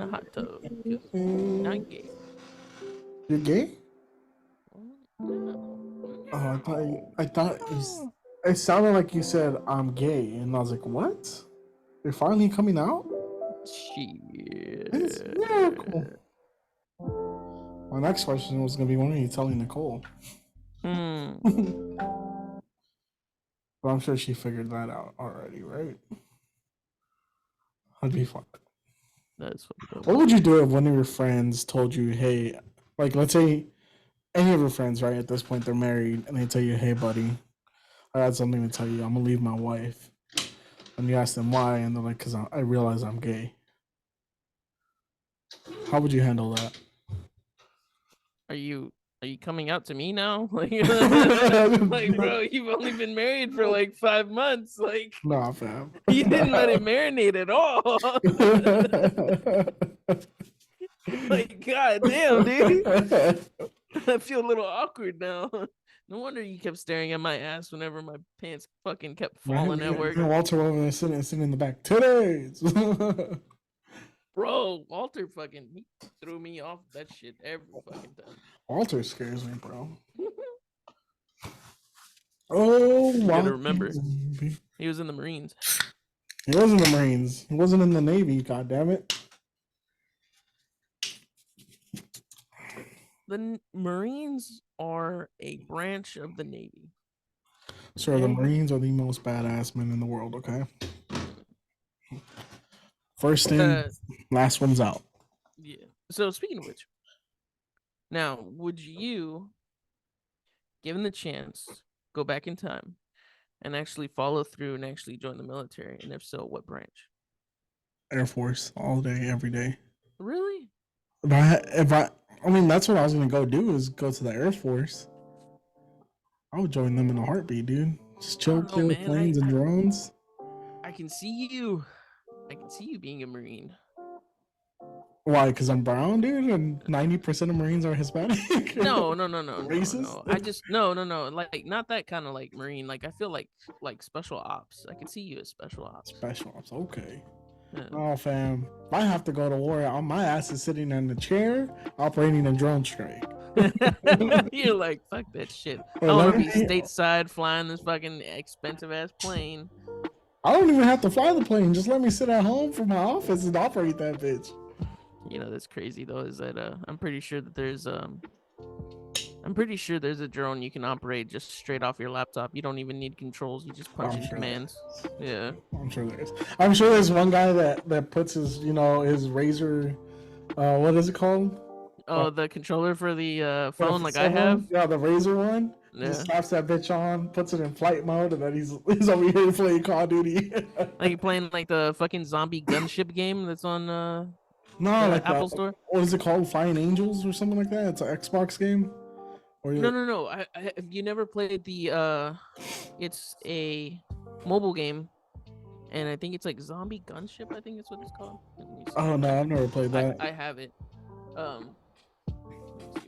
a hot tub. 'Cause I'm not gay. You're gay? No. Oh, I thought it sounded like you said I'm gay, and I was like, what? You're finally coming out? It's Shit. miracle. My next question was gonna be, when are you telling Nicole? Hmm. But I'm sure she figured that out already, right? That'd be fun. That's fucked up. What would you do if one of your friends told you, hey, like, let's say any of your friends, right, at this point, they're married, and they tell you, hey, buddy, I got something to tell you. I'm gonna leave my wife. And you ask them why, and they're like, because I realize I'm gay. How would you handle that? Are you coming out to me now? Like, bro, you've only been married for like 5 months. Like, Nah, fam. you didn't let it marinate at all. Like, god damn, dude. I feel a little awkward now. No wonder you kept staring at my ass whenever my pants fucking kept falling at work. Walter over there sitting in the back. Today's. Bro, Walter fucking he threw me off that shit every fucking time. Walter scares me, bro. Oh, You wow. gotta remember, he was in the Marines. He was in the Marines. He wasn't in the Navy, god damn it. The Marines are a branch of the Navy. Sir, the Marines are the most badass men in the world, okay? First in, last one's out. Yeah. So speaking of which, now would you, given the chance, go back in time and actually follow through and actually join the military? And if so, what branch? Air Force, all day, every day. Really? I mean, that's what I was gonna go do, is go to the Air Force. I would join them in a heartbeat, dude. Just chill, kill planes and drones. I can see you. I can see you being a Marine. Why? Because I'm brown, dude, and 90% of Marines are Hispanic. No. Racist? No. I just no. Like not that kind of like Marine. Like I feel like special ops. I can see you as special ops. Special ops, okay. Yeah. Oh, fam. If I have to go to war, my ass is sitting in the chair operating a drone strike. You're like, fuck that shit. I want to be stateside flying this fucking expensive ass plane. I don't even have to fly the plane. Just let me sit at home from my office and operate that bitch. You know, that's crazy though, is that I'm pretty sure there's a drone you can operate just straight off your laptop. You don't even need controls. You just punch in commands. Yeah. I'm sure there is. I'm sure there's one guy that puts his, his Razer, what is it called? Oh, the controller for the phone, like I have. Yeah, the Razer one. Yeah. Just slaps that bitch on, puts it in flight mode, and then he's over here playing Call of Duty. Like you playing like the fucking zombie gunship game that's on like Apple Store. What is it called? Flying Angels or something like that? It's an Xbox game. No. Have you never played the it's a mobile game, and I think it's like Zombie Gunship. I think it's what it's called. Oh no, I've never played that. I have it. Let me see,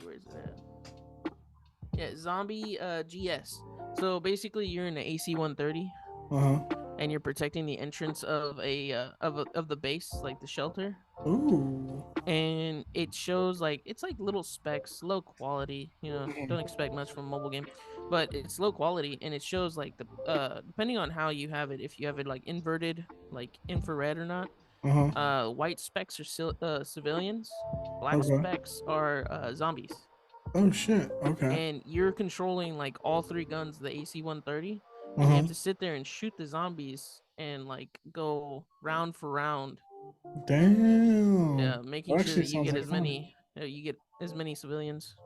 where is it at? Yeah, Zombie GS. So basically, you're in an AC-130, and you're protecting the entrance of of the base, like the shelter. Ooh. And it shows like it's like little specs, low quality. You know, don't expect much from a mobile game, but it's low quality, and it shows like the depending on how you have it, if you have it like inverted, like infrared or not. White specks are civilians. Black specks are zombies. Oh shit! Okay. And you're controlling like all three guns of the AC-130, and you have to sit there and shoot the zombies and like go round for round. Damn. Yeah, making sure that you get as many civilians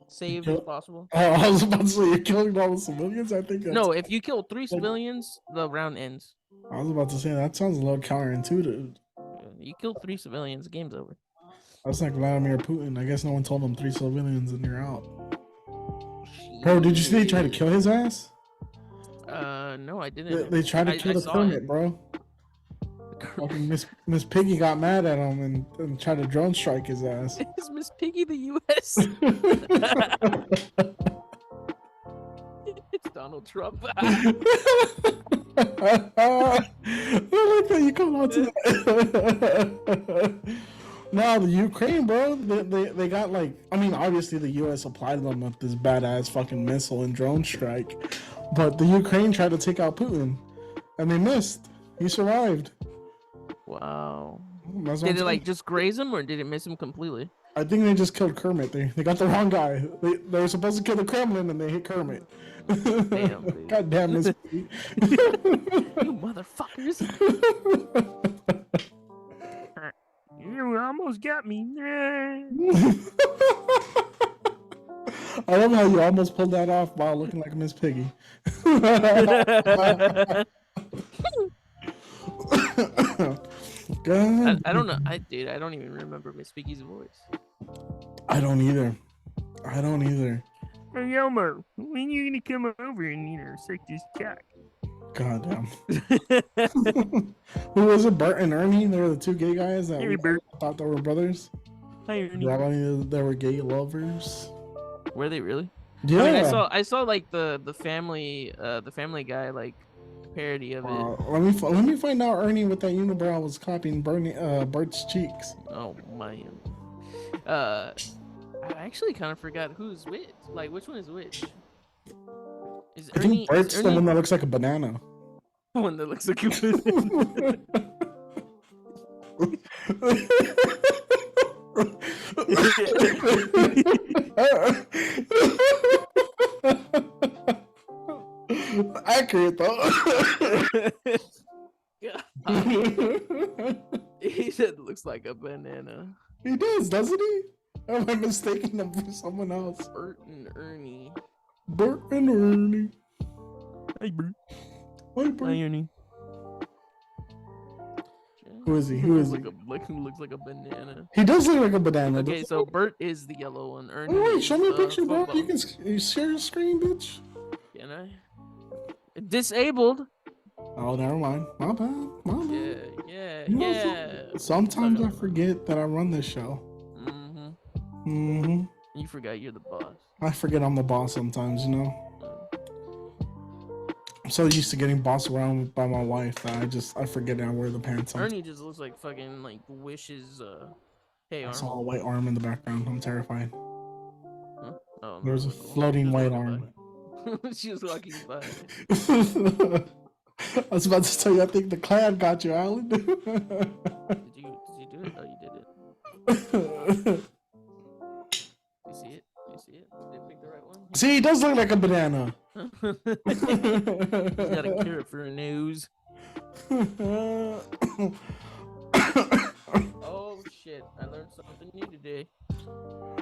saved as possible. Oh, I was about to say you're killing all the civilians. I think. No, if you kill 3 civilians, the round ends. I was about to say that sounds a little counterintuitive. You kill 3 civilians, the game's over. That's like Vladimir Putin. I guess no one told him 3 civilians and you're out. Bro, did you see they tried to kill his ass? No, I didn't. They tried to kill the Kermit, bro. Fucking Miss Piggy got mad at him and tried to drone strike his ass. Is Miss Piggy the U.S.? It's Donald Trump. I like that you come on to that. No, the Ukraine, bro. They got like, I mean, obviously the U.S. applied them with this badass fucking missile and drone strike, but the Ukraine tried to take out Putin, and they missed. He survived. Wow. That's what I'm Did it saying. like just graze him, or did it miss him completely? I think they just killed Kermit. They got the wrong guy. They were supposed to kill the Kremlin, and they hit Kermit. Damn, dude. God damn this. You motherfuckers. You almost got me. I love how you almost pulled that off while looking like Miss Piggy. God. I don't know. Dude, I don't even remember Miss Piggy's voice. I don't either. I don't either. Hey, Elmo, when you gonna come over and suck this cock? God damn. Who was it? Bert and Ernie? They were the two gay guys that we thought they were brothers. Hi, Ernie. They were gay lovers. Were they really? Yeah. I mean, I saw like the Family Guy like parody of it. Let me find out Ernie with that unibrow was copying Bert's cheeks. Oh man. I actually kind of forgot who's which. Like, which one is which? Is I Ernie? think Bert's Is the Ernie one that looks like a banana. one that looks like a banana? Accurate though. He said looks like a banana. He does, doesn't he? Am I mistaking him for someone else? Bert and Ernie. Bert and Ernie. Hey, Bert. Hi, Bert. Hi, Ernie. Who is he? Who is he? Who looks like a banana? He does look like a banana. Okay, so Bert is the yellow one. Ernie. Oh, wait, show me a picture, bro. Football. You share your screen, bitch. Can I? Disabled. Oh, never mind. My bad. My bad. Yeah. You know, sometimes I forget that I run this show. You forgot you're the boss. I forget I'm the boss sometimes, you know. I'm so used to getting bossed around by my wife that I forget I wear the pants on. Ernie just looks like fucking like Wish's hey arm. I saw a white arm in the background. I'm terrified. Huh? Oh, There's a floating white arm. She was walking by. I was about to tell you, I think the clan got you, Alan. Did you do it? Oh, you did it. You see it? Did they pick the right one? See, he does look like a banana. He's got a carrot for a nose. Oh shit! I learned something new today.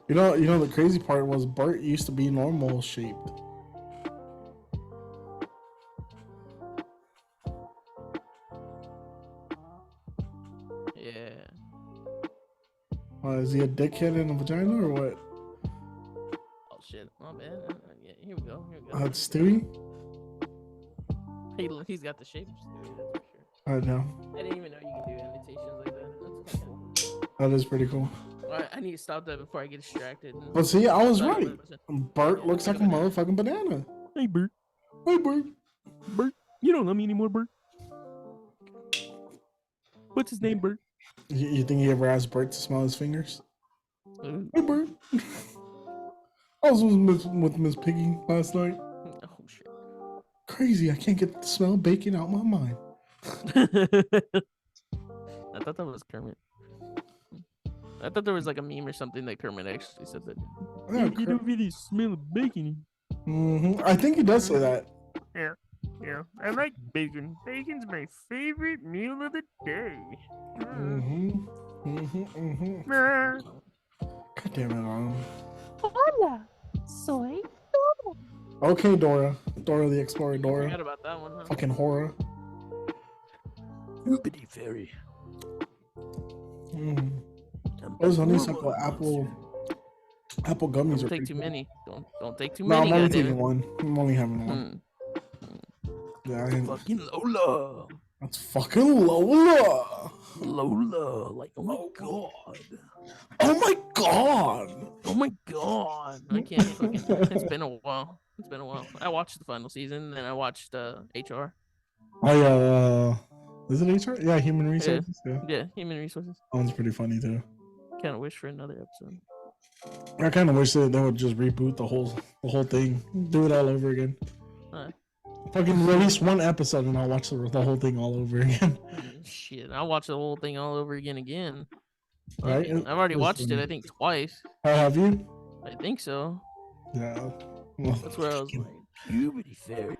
You know the crazy part was Bert used to be normal shaped. Yeah. Is he a dickhead in a vagina or what? Oh shit! My bad. Yeah, here we go. It's Stewie? He's got the shape of Stewie, that's for sure. I know. I didn't even know you could do annotations like that. That's kind of cool. That is pretty cool. Alright, I need to stop that before I get distracted. But see, I was right. Bert looks like a motherfucking banana. Hey, Bert. Hey, Bert. Bert, you don't love me anymore, Bert. What's his name, Bert? You think he ever asked Bert to smell his fingers? Hey, Bert. I was with Miss Piggy last night. Oh, shit. Crazy, I can't get the smell of bacon out my mind. I thought that was Kermit. I thought there was like a meme or something that Kermit actually said that. Yeah, you don't really smell of bacon. I think he does say that. Yeah. I like bacon. Bacon's my favorite meal of the day. God damn it, Hola, soy Dora. Okay, Dora. Dora the Explorer, Dora. Forgot about that one, huh? Fucking horror. Oopity fairy. Those honeysuckle apple gummies Don't are take too cool. many. Don't take too No, many. I'm only goddammit. taking one. I'm only having one. Yeah, Fucking Lola. that's fucking Lola. Lola, like oh my god. Oh my god. Oh my god. I can't fucking. It's been a while. I watched the final season, then I watched HR. Oh yeah, is it HR? Yeah, human resources. Yeah, Yeah, human resources. that one's pretty funny too. Kind of wish for another episode. I kind of wish that they would just reboot the whole thing, do it all over again. Fucking release one episode and I'll watch the whole thing all over again. Shit, I'll watch the whole thing all over again. Right? I've already watched funny. it, I think, twice. Oh, have you? I think so. Yeah. Well, that's where I was like, puberty fairy.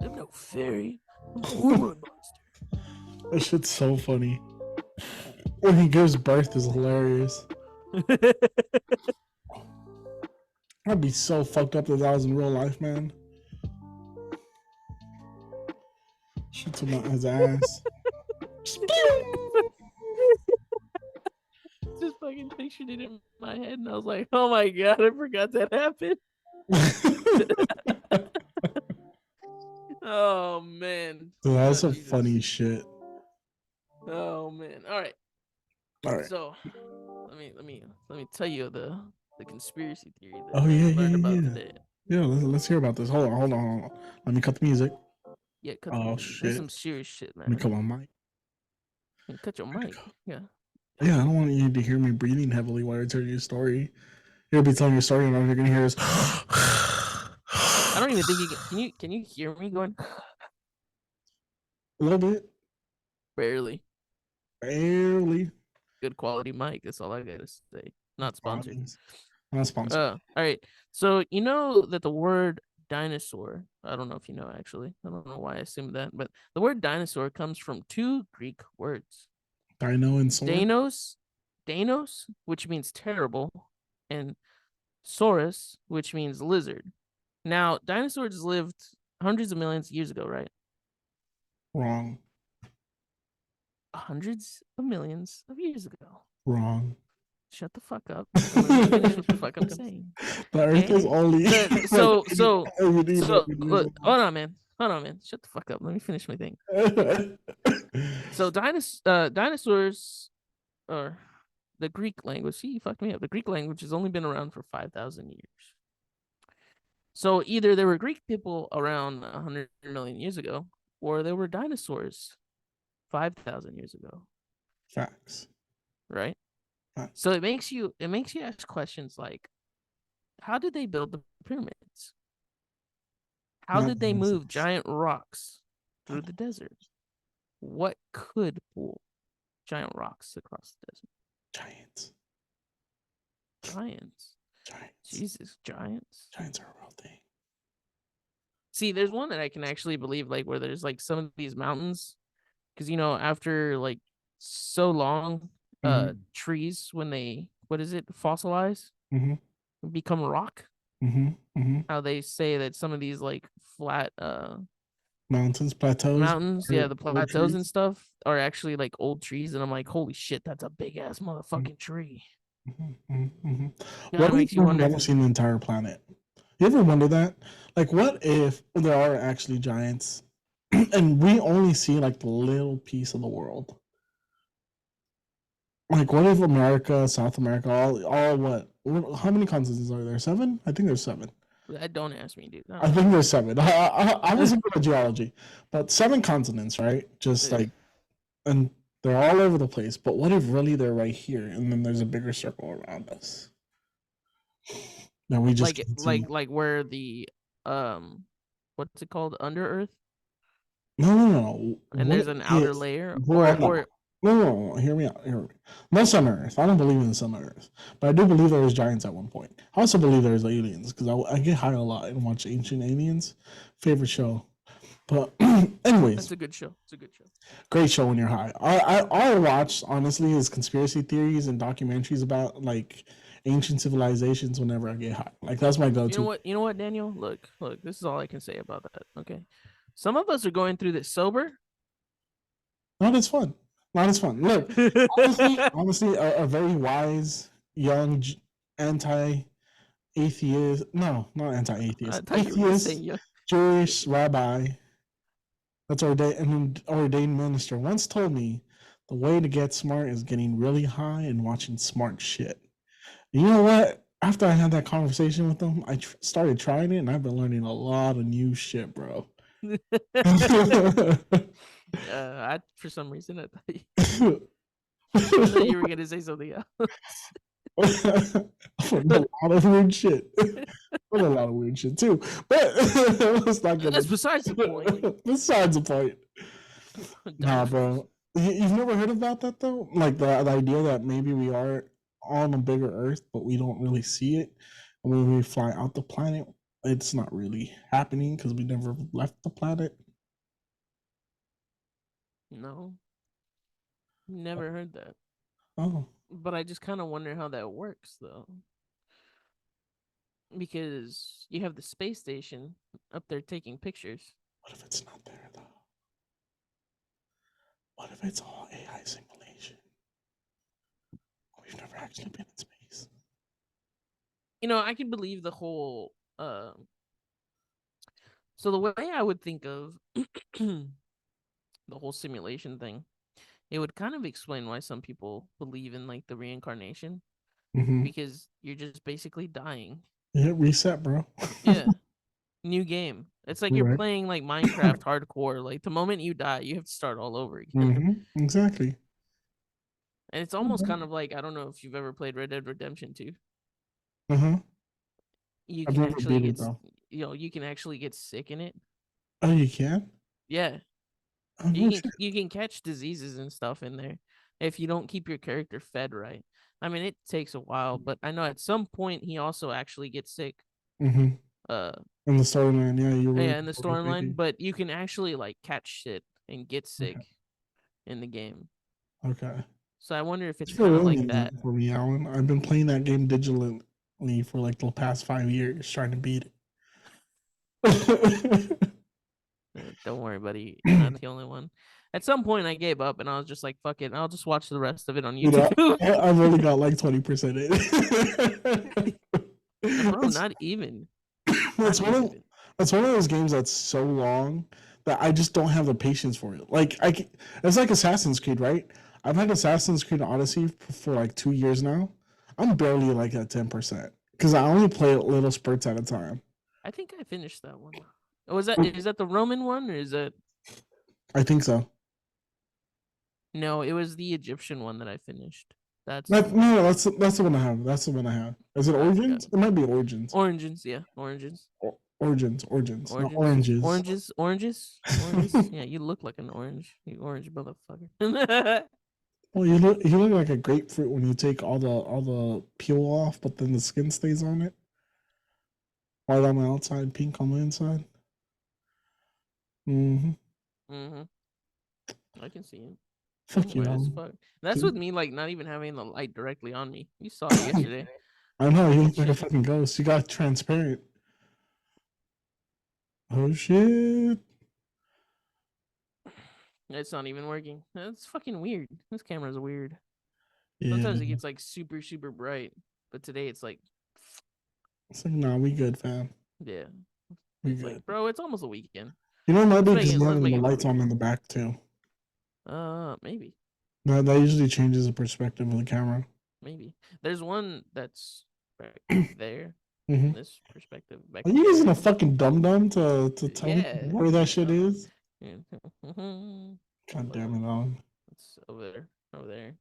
I'm no fairy. I'm a hormone monster. That shit's so funny. When he gives birth is hilarious. I'd be so fucked up if that was in real life, man. Shoots him out his ass. Just fucking pictured it in my head, and I was like, "Oh my god, I forgot that happened." Oh man, Dude, that's some Jesus. funny shit. Oh man, all right. So let me tell you the conspiracy theory that I learned about today. Yeah, let's hear about this. Hold on. Let me cut the music. Yeah, cut the music. Shit. There's some serious shit, man. Let me cut my mic. Cut your mic. Yeah. Yeah, I don't want you to hear me breathing heavily while I tell you a story. You'll be telling your story, and all you're gonna hear is. I don't even think you can you hear me going? A little bit. Barely. Good quality mic. That's all I gotta say. Not sponsored. Not sponsored. All right. So you know that the word dinosaur, I don't know if you know actually. I don't know why I assumed that, but the word dinosaur comes from two Greek words. Dino and sword? Danos, which means terrible, and saurus, which means lizard. Now, dinosaurs lived hundreds of millions of years ago, right? Wrong. Hundreds of millions of years ago. Wrong. Shut the fuck up. Finish what the fuck I'm saying. The Earth is only. So look, hold on, man. Shut the fuck up. Let me finish my thing. So dinosaurs, or the Greek language. See, you fucked me up. The Greek language has only been around for 5,000 years. So either there were Greek people around 100 million years ago, or there were dinosaurs 5,000 years ago. Facts. Right. So it makes you ask questions like, how did they build the pyramids? How did they move giant rocks through the desert? What could pull giant rocks across the desert? Giants. Jesus, giants. Giants are a real thing. See, there's one that I can actually believe, like where there's like some of these mountains, because after like so long, trees, when they fossilize, become rock. How they say that some of these like flat plateaus, yeah, the plateaus and stuff are actually like old trees, and I'm like, holy shit, that's a big ass motherfucking tree. What if we've never seen the entire planet? You ever wonder that? Like, what if there are actually giants and we only see like the little piece of the world? Like, what if America, South America, all what? How many continents are there? 7? I think there's 7. Don't ask me, dude. I think there's 7. I wasn't good at geology, but 7 continents, right? Just like, and they're all over the place. But what if really they're right here, and then there's a bigger circle around us? That we just like where the what's it called, under Earth? No. And there's an outer layer, or no. Hear me out. No sun on Earth. I don't believe in the sun on Earth, but I do believe there was giants at one point. I also believe there's aliens because I get high a lot and watch Ancient Aliens. Favorite show. But anyways, it's a good show. Great show when you're high. All I watch honestly is conspiracy theories and documentaries about like ancient civilizations whenever I get high. Like that's my go-to. You know what, Daniel? Look. This is all I can say about that. Okay, some of us are going through this sober. Not as fun. Look, honestly, a very wise young anti-atheist. No, not anti-atheist. Atheist Jewish rabbi. That's an ordained minister once told me the way to get smart is getting really high and watching smart shit. You know what? After I had that conversation with them, I started trying it, and I've been learning a lot of new shit, bro. For some reason, I thought I thought you were gonna say something else. A lot of weird shit. Well, a lot of weird shit too. But let's not get That's it. besides the point. Besides the point. Nah, Dinosaurs. bro. You've never heard about that though? Like the idea that maybe we are on a bigger Earth, but we don't really see it. And when we fly out the planet, it's not really happening because we never left the planet. No, never heard that. Oh, But I just kind of wonder how that works, though. Because you have the space station up there taking pictures. what if it's not there though? What if it's all AI simulation? We've never actually been in space. I can believe the whole. So the way I would think of the whole simulation thing, it would kind of explain why some people believe in like the reincarnation, because you're just basically dying. Yeah, reset, bro. Yeah. New game. It's like you're Right. playing like Minecraft hardcore. Like the moment you die, you have to start all over again. Exactly. And it's almost kind of like, I don't know if you've ever played Red Dead Redemption 2. You I've can never actually beat it get though. you can actually get sick in it. Oh, you can? Yeah. Oh, no shit. You can catch diseases and stuff in there if you don't keep your character fed right. I mean, it takes a while, but I know at some point he also actually gets sick. In the storyline, yeah, you were. Yeah, in the storyline, but you can actually like catch shit and get sick in the game. Okay. So I wonder if it's For kind of like that. for me, Alan. I've been playing that game digitally for like the past 5 years, trying to beat it. Don't worry, buddy. You're not the only one. At some point, I gave up and I was just like, "Fuck it." I'll just watch the rest of it on YouTube. I've only got like 20% in. Bro, not even. It's one of those games that's so long that I just don't have the patience for it. Like it's like Assassin's Creed, right? I've had Assassin's Creed Odyssey for like 2 years now. I'm barely like at 10% because I only play little spurts at a time. I think I finished that one. Oh, is that the Roman one or is it? I think so. No, it was the Egyptian one that I finished. That's the one I have. That's the one I have. Is it Origins? It might be Origins. Origins, yeah, Origins. Origins. Not oranges. Oranges. Yeah, you look like an orange. You orange motherfucker. Well, you look like a grapefruit when you take all the peel off, but then the skin stays on it. White on the outside, pink on the inside. I can see it. Fuck you, fuck. That's with me, like, not even having the light directly on me. You saw it yesterday. I know, you look like a fucking ghost. You got transparent. Oh, shit. It's not even working. That's fucking weird. This camera's weird. Yeah. Sometimes it gets, like, super, super bright. But today it's like... It's like, nah, we good, fam. Yeah. We it's good. like, bro, it's almost a weekend. You know, it might be because you have the lights on in the back, too. Maybe. No, that usually changes the perspective of the camera. Maybe. There's one that's back there. This perspective. Back Are you using a fucking dum-dum to tell me where that shit is? Yeah. God damn it, Alan. It's over there. Oh, there?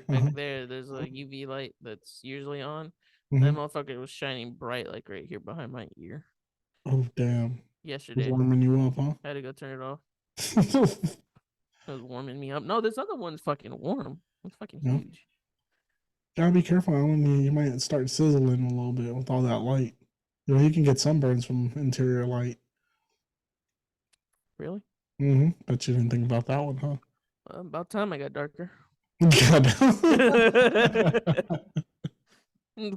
Back there, there's a UV light that's usually on. That motherfucker was shining bright, like right here behind my ear. Oh, damn. Yesterday. It was warming you up, huh? I had to go turn it off. It was warming me up. No, this other one's fucking warm. It's fucking huge. Gotta be careful, Alan. You might start sizzling a little bit with all that light. You know, you can get sunburns from interior light. Really? Bet you didn't think about that one, huh? About time I got darker. God.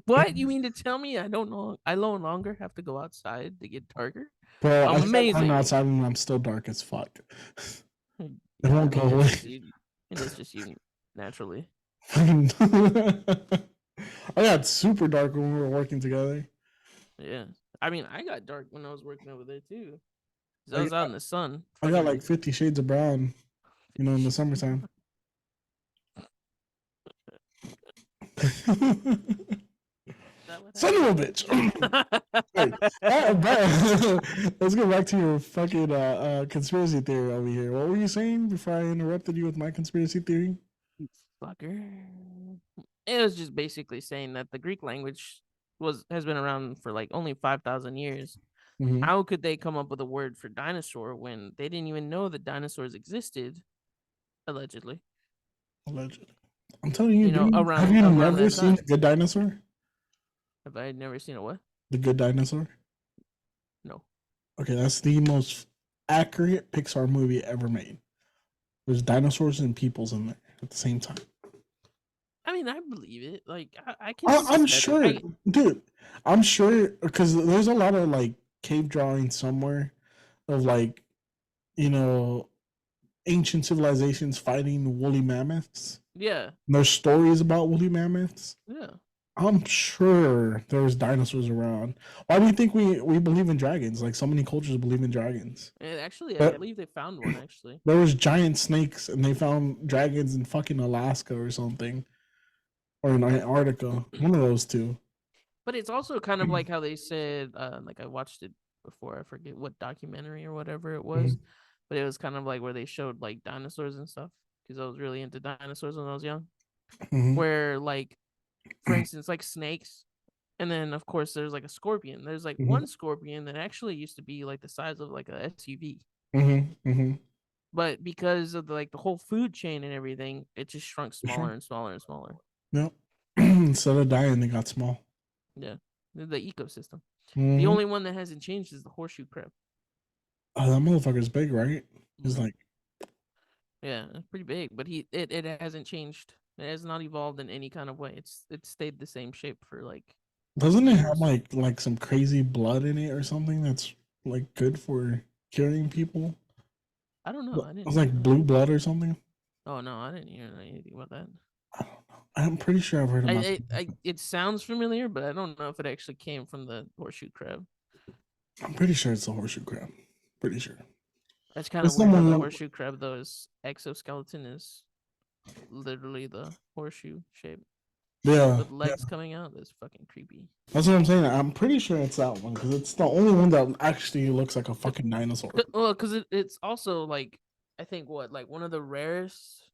What? You mean to tell me I no longer have to go outside to get darker? Bro, amazing. I'm outside and I'm still dark as fuck. It won't go away. It is just you naturally. I got super dark when we were working together. Yeah. I mean, I got dark when I was working over there too. I was out in the sun. I got like 50 shades of brown, in the summertime. Son of a bitch. Let's go back to your fucking conspiracy theory over here. What were you saying before I interrupted you with my conspiracy theory? Fucker. It was just basically saying that the Greek language has been around for like only 5,000 years. Mm-hmm. How could they come up with a word for dinosaur when they didn't even know that dinosaurs existed, allegedly? Allegedly. I'm telling you, You know, dude. Have around you around never that seen The time. Good Dinosaur? Have I never seen a what? The Good Dinosaur? No. Okay, that's the most accurate Pixar movie ever made. There's dinosaurs and peoples in there at the same time. I mean, I believe it. Like, I can see I'm that. sure, dude. I'm sure because there's a lot of like cave drawings somewhere of like, you know, ancient civilizations fighting woolly mammoths. Yeah, And there's stories about woolly mammoths. yeah. I'm sure there's dinosaurs around. Why do you think we believe in dragons? Like so many cultures believe in dragons. And actually, I But believe they found one. Actually, there was giant snakes, and they found dragons in fucking Alaska or something, or in Antarctica. One of those two. but it's also kind of like how they said. Like I watched it before. I forget what documentary or whatever it was, Mhm. but it was kind of like where they showed like dinosaurs and stuff because I was really into dinosaurs when I was young. Mhm. Where like, for instance, like snakes. And then, of course, there's like a scorpion. There's like Mhm. one scorpion that actually used to be like the size of like a SUV, Mhm. Mhm. but because of like the whole food chain and everything, it just shrunk For smaller sure. and smaller and smaller. Yep. Instead of dying, they got small. Yeah, the ecosystem. The Mhm. only one that hasn't changed is the horseshoe crab. Oh, that motherfucker's big, right? He's Yeah, like, yeah, it's pretty big, but it hasn't changed. It has not evolved in any kind of way. It's stayed the same shape for like doesn't it have years. like some crazy blood in it or something that's like good for curing people? I don't know. I didn't It's hear like that. blue blood or something. Oh no, I didn't hear anything about that. I don't know. I'm pretty sure I've heard about It sounds familiar, but I don't know if it actually came from the horseshoe crab. I'm pretty sure it's the horseshoe crab. Pretty sure. That's kind of It's weird how the someone. horseshoe crab, though, his exoskeleton is literally the horseshoe shape Yeah, with yeah. legs coming out. That's fucking creepy. That's what I'm saying. I'm pretty sure it's that one because it's the only one that actually looks like a fucking dinosaur. Well, because it's also like I think what like one of the rarest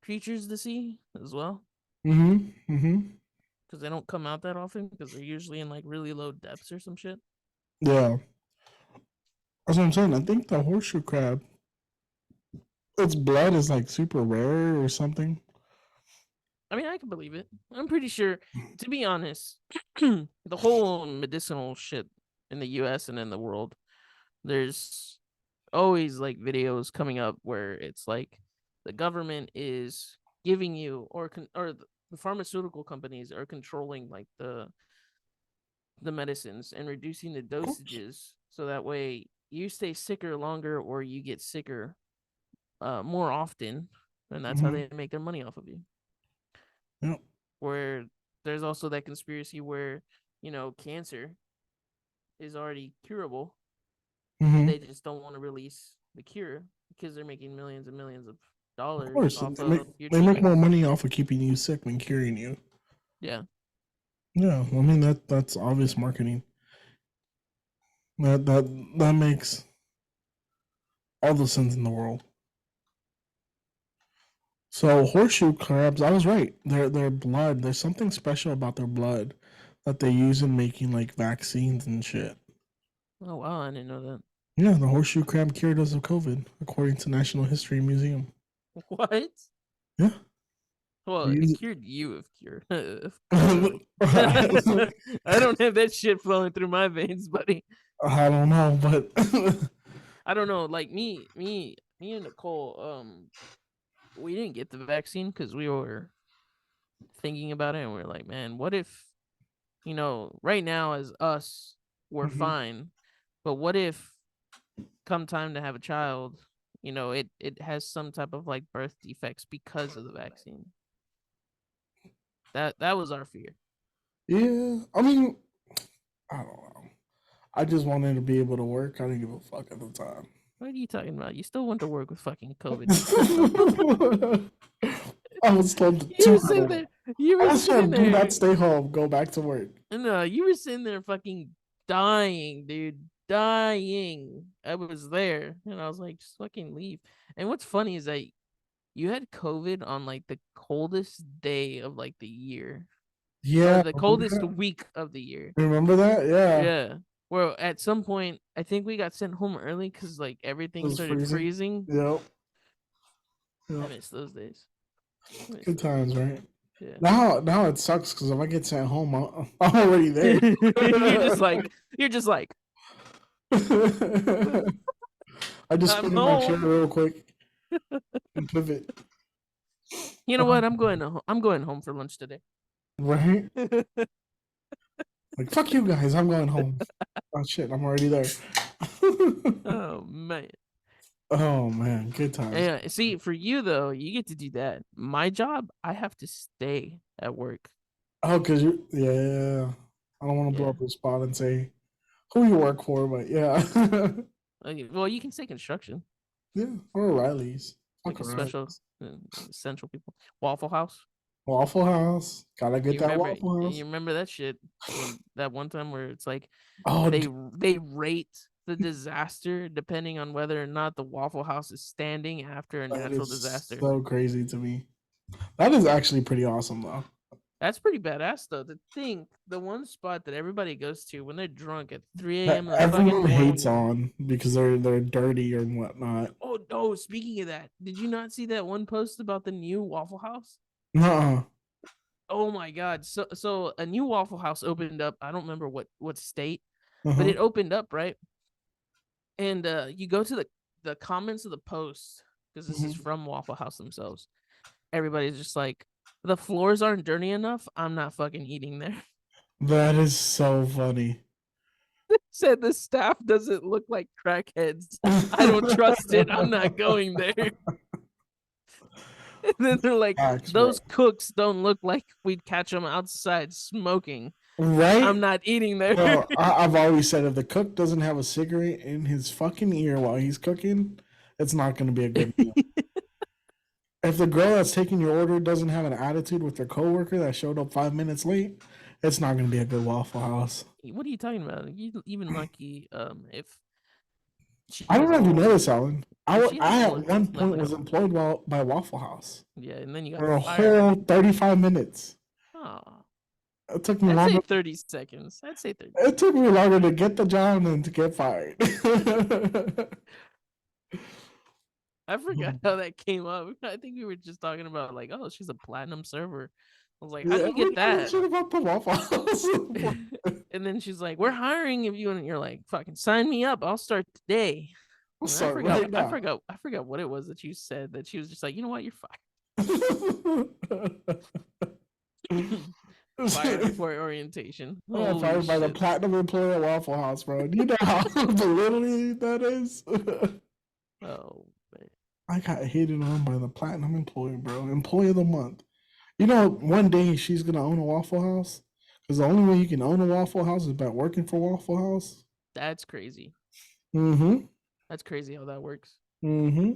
creatures to see as well Mm-hmm. Mm-hmm. because they don't come out that often because they're usually in like really low depths or some shit. Yeah. That's what I'm saying. I think the horseshoe crab, its blood is like super rare or something. I mean, I can believe it. I'm pretty sure, to be honest, the whole medicinal shit in the US and in the world, there's always like videos coming up where it's like the government is giving you or the pharmaceutical companies are controlling like the medicines and reducing the Of course. dosages so that way you stay sicker longer or you get sicker more often, and that's how Mm-hmm. they make their money off of you. Yep. Where there's also that conspiracy where cancer is already curable, and Mm-hmm. they just don't want to release the cure because they're making millions and millions of Of dollars course. off They of make your they make more treatments. money off of keeping you sick than curing you. Yeah. Yeah. I mean that's obvious marketing. That makes all the sense in the world. So horseshoe crabs, I was right. Their blood, there's something special about their blood that they use in making like vaccines and shit. Oh wow, I didn't know that. Yeah, the horseshoe crab cured us of COVID, according to National History Museum. What? Yeah. Well, They it use cured you of cure of COVID. it. I don't have that shit flowing through my veins, buddy. I don't know, but I don't know. Like me and Nicole, we didn't get the vaccine because we were thinking about it, and we are like, man, what if right now as us, we're Mhm. fine, but what if come time to have a child, it has some type of like birth defects because of the vaccine. That was our fear. Yeah, I mean, I don't know. I just wanted to be able to work. I didn't give a fuck at the time. What are you talking about? You still want to work with fucking COVID in your system. I was told You to were sitting go. there. You I were was sitting told, do there. not stay home. Go back to work. No, you were sitting there fucking dying, dude. Dying. I was there. And I was like, just fucking leave. And what's funny is that you had COVID on like the coldest day of like the year, or Yeah, the coldest week of the year. remember that? Yeah, Yeah. Well, at some point, I think we got sent home early because like it everything was started freezing. freezing. Yep, I yep. miss those days. I miss Good those days. times, right? Yeah. Now it sucks because if I get sent home, I'm already there. You're just like, I just I'm spin in my chair home. real quick and pivot. You know what? I'm going home for lunch today. Right? Like, fuck you guys, I'm going home. Oh shit, I'm already there. Oh man. Oh man, good times. Yeah. See, for you though, you get to do that. My job, I have to stay at work. Oh, cause you, yeah. I don't want to blow Yeah. up your spot and say who you work for, but yeah, Well, you can say construction, yeah, or O'Reilly's. like Fuck a special, O'Reilly's. essential people. Waffle House. Waffle House, gotta get that Waffle House. You remember that shit when that one time where it's like Oh, they rate the disaster depending on whether or not the Waffle House is standing after a that natural is disaster. so crazy to me. That is actually pretty awesome, though. That's pretty badass though. To think the one spot that everybody goes to when they're drunk at 3 That a.m. in the fucking everyone hates morning. on because they're dirty or whatnot. Oh no! Speaking of that, did you not see that one post about the new Waffle House? Nuh-uh. Oh my god! So a new Waffle House opened up. I don't remember what state, but Uh-huh. it opened up, right? And you go to the comments of the post because this is Mhm. from Waffle House themselves. Everybody's just like, the floors aren't dirty enough. I'm not fucking eating there. That is so funny. Said the staff doesn't look like crackheads. I don't trust it. I'm not going there. And then they're like, Facts, bro. those cooks don't look like we'd catch them outside smoking. Right? I'm not eating there. Well, I've always said if the cook doesn't have a cigarette in his fucking ear while he's cooking, it's not going to be a good meal. If the girl that's taking your order doesn't have an attitude with their coworker that showed up 5 minutes late, it's not going to be a good Waffle House. What are you talking about? You even lucky if she I don't has know if you know all this, Alan. if she has I all at one influence, let me point was know. employed by Waffle House Yeah, and then you got for a fired. whole 35 minutes. Oh, It took me I'd say longer. 30 seconds. I'd say 30. It took me longer to get the job than to get fired. I forgot how that came up. I think we were just talking about like, oh, she's a platinum server. I was like, how do Yeah, you we get talking that? shit about the Waffle House. And then she's like, we're hiring if you, and you're like, fucking sign me up. I'll start today. I'll And start right now. I forgot what it was that you said, that she was just like, you know what, you're fired. Fired before orientation. I got Holy fired by the shit. platinum employee at Waffle House, bro. Do you know how belittling that is? Oh man. I got hated on by the platinum employee, bro. Employee of the month. You know, one day she's gonna own a Waffle House. Because the only way you can own a Waffle House is by working for Waffle House. That's crazy. Mm-hmm. That's crazy how that works. Mm-hmm.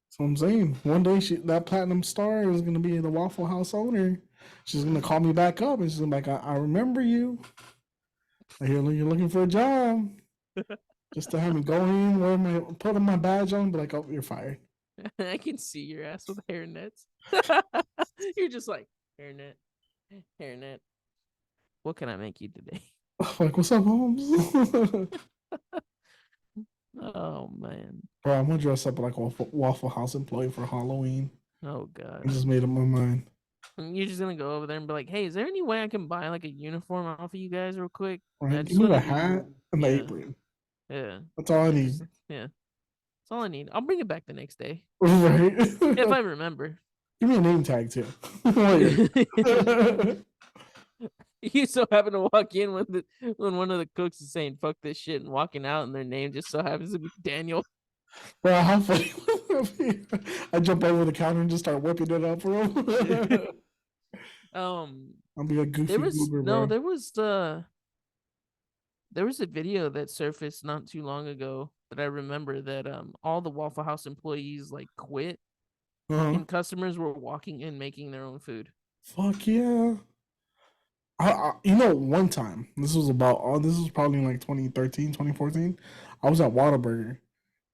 So I'm saying one day that platinum star is gonna be the Waffle House owner. She's gonna call me back up and she's gonna be like, I remember you. I hear you're looking for a job. Just to have me go in, put my badge on, be like, oh, you're fired. I can see your ass with hair nets. You're just like, hairnet, hairnet. What can I make you today? Like, what's up, Holmes? Oh man. Bro, I'm gonna dress up like a Waffle House employee for Halloween. Oh I god. just made up my mind. And you're just gonna go over there and be like, hey, is there any way I can buy like a uniform off of you guys real quick? Right? I Give just me want the to hat do, and the yeah, apron. yeah. That's all I need. Yeah. That's all I need. I'll bring it back the next day. Right? If I remember. Give me a name tag too. You so happen to walk in when one of the cooks is saying fuck this shit and walking out and their name just so happens to be Daniel. Bro, how funny would that be? I jump over the counter and just start whipping it up for him. I'll be a goofy goober, bro. There was a video that surfaced not too long ago that I remember that all the Waffle House employees like quit Uh-huh. and customers were walking in making their own food. Fuck yeah. One time, this was probably in like 2013, 2014. I was at Whataburger.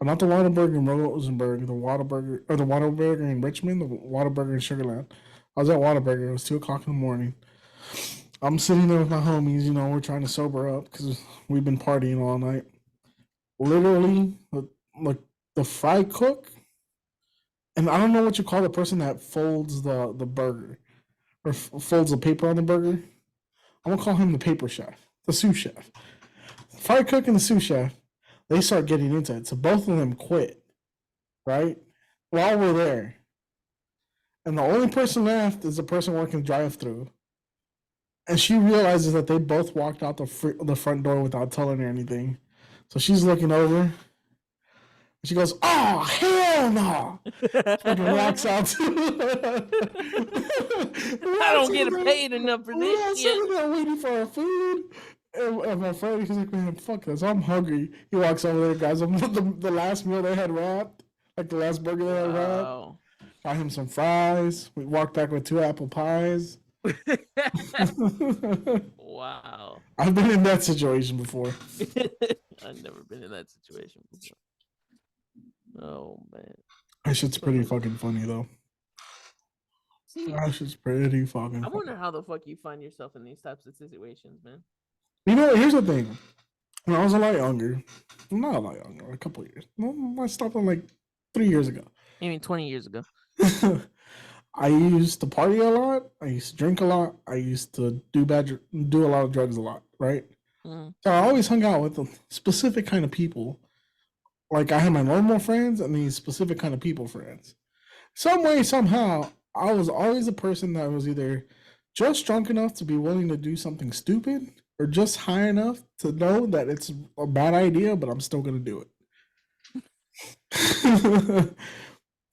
But not the Whataburger in Rosenberg, the Whataburger in Richmond, the Whataburger in Sugarland. I was at Whataburger. It was 2 o'clock in the morning. I'm sitting there with my homies. We're trying to sober up because we've been partying all night. Literally, like the fry cook, and I don't know what you call the person that folds the burger or folds the paper on the burger. I'm gonna call him the paper chef, the sous chef. Fry cook and the sous chef, they start getting into it. So both of them quit, right? While we're there. And the only person left is the person working drive-through. And she realizes that they both walked out the front door without telling her anything. So she's looking over. She goes, "Oh, hell no!" Fucking walks out. I don't get paid enough for this shit. Sitting there waiting for our food. And my friend, he's like, "Man, fuck this. I'm hungry." He walks over there, guys. The last meal they had wrapped, like the last burger they had wrapped. Got him some fries. We walked back with 2 apple pies. Wow. I've been in that situation before. I've never been in that situation before. Oh, man. That shit's pretty fucking funny, though. See, that shit's pretty fucking I funny. wonder how the fuck you find yourself in these types of situations, man. Here's the thing. When I was a lot younger, not a lot younger, a couple years. I stopped on like 3 years ago. You mean 20 years ago? I used to party a lot. I used to drink a lot. I used to do a lot of drugs a lot, right? Mm-hmm. So I always hung out with a specific kind of people. Like I had my normal friends and these specific kind of people friends. Some way, somehow, I was always a person that was either just drunk enough to be willing to do something stupid or just high enough to know that it's a bad idea, but I'm still going to do it.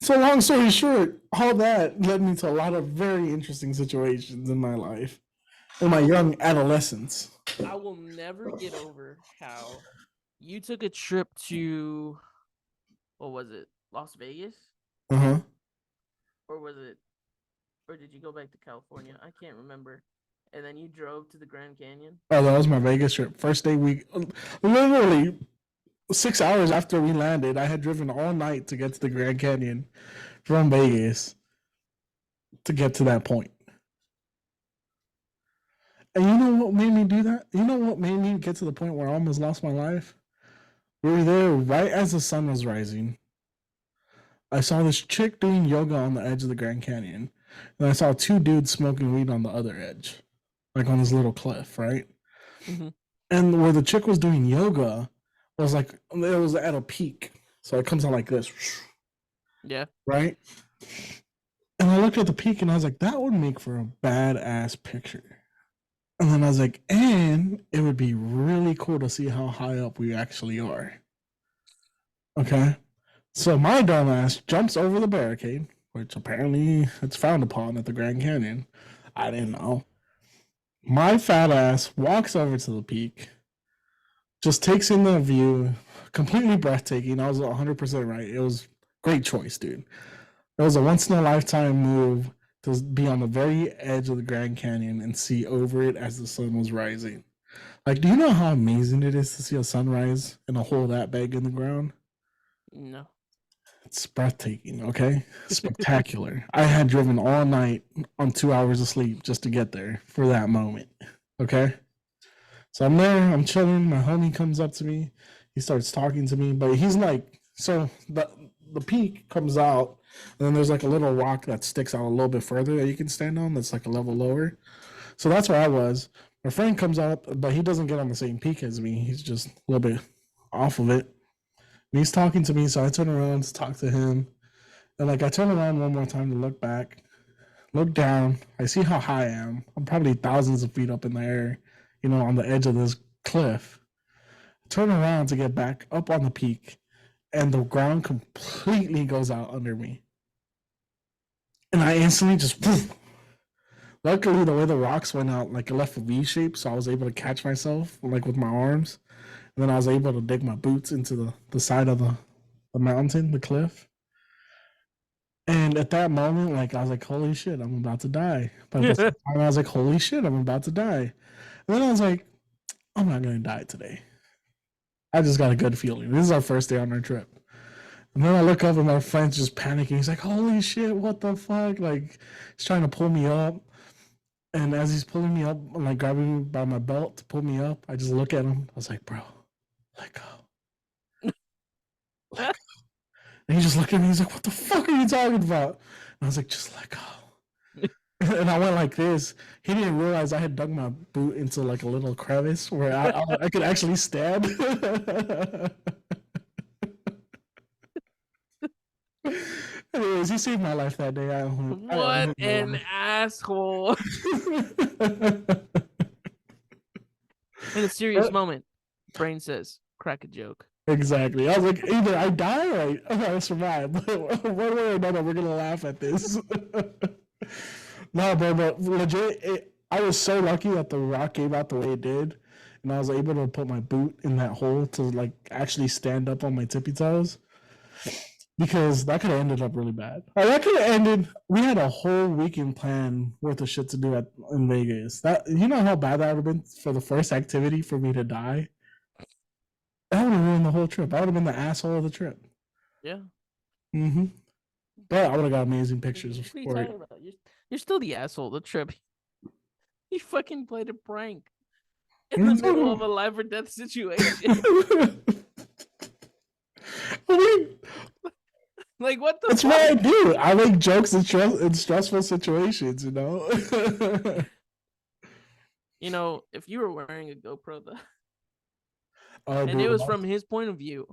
So long story short, all that led me to a lot of very interesting situations in my life, in my young adolescence. I will never get over how you took a trip to, what was it, Las Vegas? Uh-huh. Or did you go back to California? I can't remember. And then you drove to the Grand Canyon? Oh, that was my Vegas trip. First day literally 6 hours after we landed, I had driven all night to get to the Grand Canyon from Vegas to get to that point. And you know what made me do that? You know what made me get to the point where I almost lost my life? We were there right as the sun was rising. I saw this chick doing yoga on the edge of the Grand Canyon. And I saw 2 dudes smoking weed on the other edge, like on this little cliff, right? Mm-hmm. And where the chick was doing yoga was like, it was at a peak. So it comes out like this. Yeah. Right? And I looked at the peak and I was like, that would make for a badass picture. And then I was like, and it would be really cool to see how high up we actually are. Okay? So my dumbass jumps over the barricade, which apparently it's frowned upon at the Grand Canyon. I didn't know. My fat ass walks over to the peak, just takes in the view, completely breathtaking. I was 100% right. It was great choice, dude. It was a once-in-a-lifetime move to be on the very edge of the Grand Canyon and see over it as the sun was rising. Like, do you know how amazing it is to see a sunrise in a hole that big in the ground? No. It's breathtaking, okay? Spectacular. I had driven all night on 2 hours of sleep just to get there for that moment, okay? So I'm there, I'm chilling, my homie comes up to me, he starts talking to me, but he's like, so the peak comes out, and then there's like a little rock that sticks out a little bit further that you can stand on that's like a level lower. So that's where I was. My friend comes up, but he doesn't get on the same peak as me. He's just a little bit off of it. And he's talking to me, so I turn around to talk to him. And like I turn around one more time to look back, look down. I see how high I am. I'm probably thousands of feet up in the air, on the edge of this cliff. I turn around to get back up on the peak, and the ground completely goes out under me. And I instantly just poof. Luckily, the way the rocks went out, like it left a V shape, so I was able to catch myself like with my arms. And then I was able to dig my boots into the side of the mountain, the cliff. And at that moment, like I was like, holy shit, I'm about to die. But at the same time, I was like, holy shit, I'm about to die. And then I was like, I'm not going to die today. I just got a good feeling. This is our first day on our trip. And then I look up and my friend's just panicking. He's like, "Holy shit, what the fuck?" Like, he's trying to pull me up. And as he's pulling me up, and like grabbing me by my belt to pull me up, I just look at him. I was like, "Bro, let go, let go." And he just looked at me. He's like, "What the fuck are you talking about?" And I was like, "Just let go." And I went like this. He didn't realize I had dug my boot into like a little crevice where I could actually stand. Anyways, he saved my life that day. I owe What him a an life. asshole! In a serious moment, brain says, "Crack a joke." Exactly. I was like, either I die or I survive. One way or another, we're gonna laugh at this. No, bro, but legit, I was so lucky that the rock came out the way it did, and I was able to put my boot in that hole to like actually stand up on my tippy toes. Because that could have ended up really bad. That could have ended. We had a whole weekend plan worth of shit to do in Vegas. That you know how bad that would have been for the first activity for me to die. That would have ruined the whole trip. I would have been the asshole of the trip. Yeah. Mm-hmm. But I would have got amazing pictures What are you for it. talking about? You're still the asshole of the trip. You fucking played a prank in the middle of a life or death situation. I mean, Like, what the that's fuck? what I do. I make jokes in stressful situations, you know? You know, if you were wearing a GoPro, though, Oh, and it was dude. from his point of view,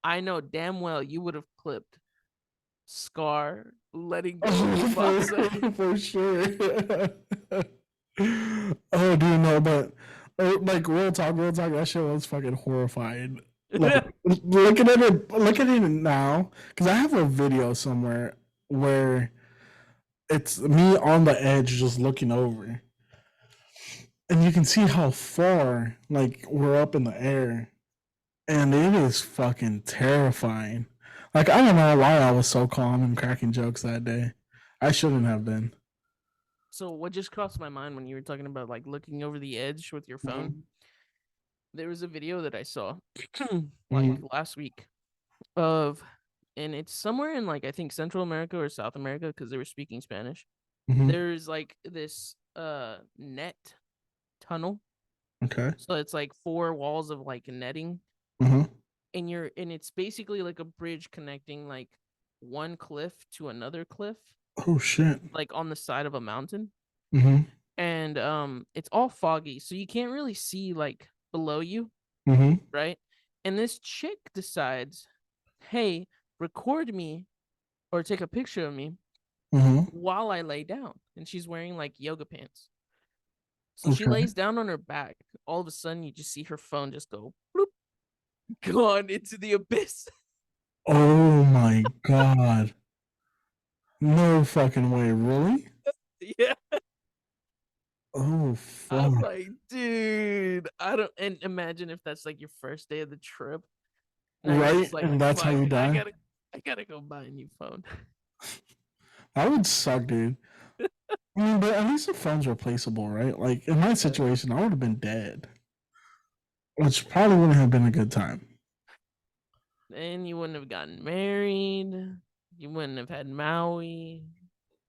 I know damn well you would have clipped Scar letting go of Mufasa. For sure. Oh, dude, no, but like real talk, that shit was fucking horrifying. Like look at it now, because I have a video somewhere where it's me on the edge just looking over, and you can see how far like we're up in the air, and it is fucking terrifying. Like I don't know why I was so calm and cracking jokes that day. I shouldn't have been. So what just crossed my mind when you were talking about like looking over the edge with your phone? Mhm. There was a video that I saw like Mhm. last week of, and it's somewhere in like I think Central America or South America because they were speaking Spanish. Mhm. There's like this net tunnel. Okay. So it's like four walls of like netting, Mhm. and it's basically like a bridge connecting like one cliff to another cliff, Oh shit. like on the side of a mountain. Mhm. And it's all foggy, so you can't really see like below you, Mhm. right? And this chick decides, "Hey, record me or take a picture of me Mhm. while I lay down." And she's wearing like yoga pants. So she Okay. lays down on her back. All of a sudden, you just see her phone just go bloop, gone into the abyss. Oh my god. No fucking way. Really? Yeah. Oh I'm fuck. like, dude, I don't. And imagine if that's like your first day of the trip. Now you're Right? just like, And that's how fuck, you I die? gotta, I gotta go buy a new phone. That would suck, dude. I mean, but at least the phone's replaceable, right? Like in my Yeah. situation, I would have been dead, which probably wouldn't have been a good time. Then you wouldn't have gotten married. You wouldn't have had Maui.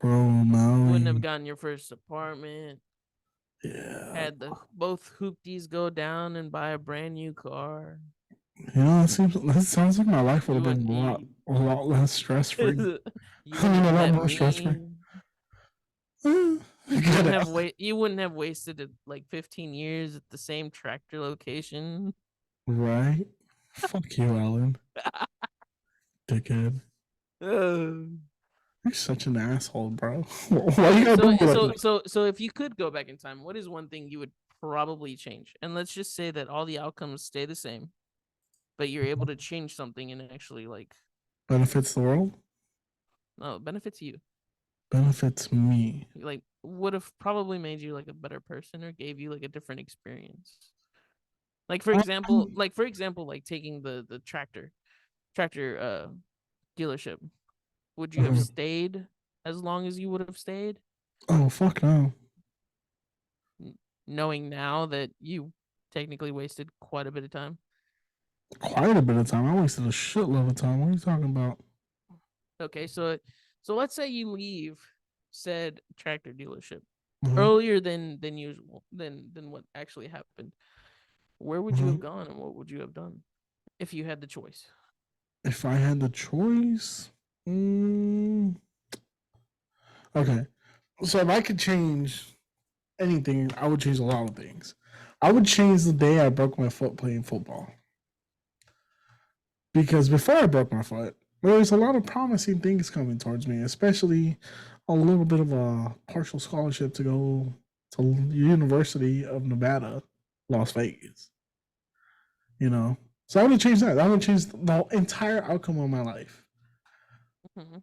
Bro, You wouldn't have Maui. gotten your first apartment. Yeah. Had the both hoopties go down and buy a brand new car. You know, that sounds like my life would You have been wouldn't you, a lot less stress free. you I wouldn't mean, have a lot met more stress free. me. You gotta. You wouldn't have wasted like 15 years at the same tractor location. Right? Fuck you, Alan. Dickhead. Uh, You're such an asshole, bro. Why you gotta do so me like that? so if you could go back in time, what is one thing you would probably change? And let's just say that all the outcomes stay the same, but you're able to change something and actually like, Benefits the world? no, benefits you. Benefits me. Like would have probably made you like a better person or gave you like a different experience. Um, Like for example, like taking the tractor dealership. Would you have uh, stayed as long as you would have stayed, oh, fuck no. knowing now that you technically wasted quite a bit of time? Quite a bit of time. I wasted a shitload of time. What are you talking about? Okay, so let's say you leave said tractor dealership Mhm, earlier than usual, than what actually happened. Where would you mhm. have gone and what would you have done if you had the choice? If I had the choice, mm, okay. So if I could change anything, I would change a lot of things. I would change the day I broke my foot playing football. Because before I broke my foot, there was a lot of promising things coming towards me, especially a little bit of a partial scholarship to go to University of Nevada, Las Vegas. You know, so I would change that. I would change the entire outcome of my life. Mm-hmm.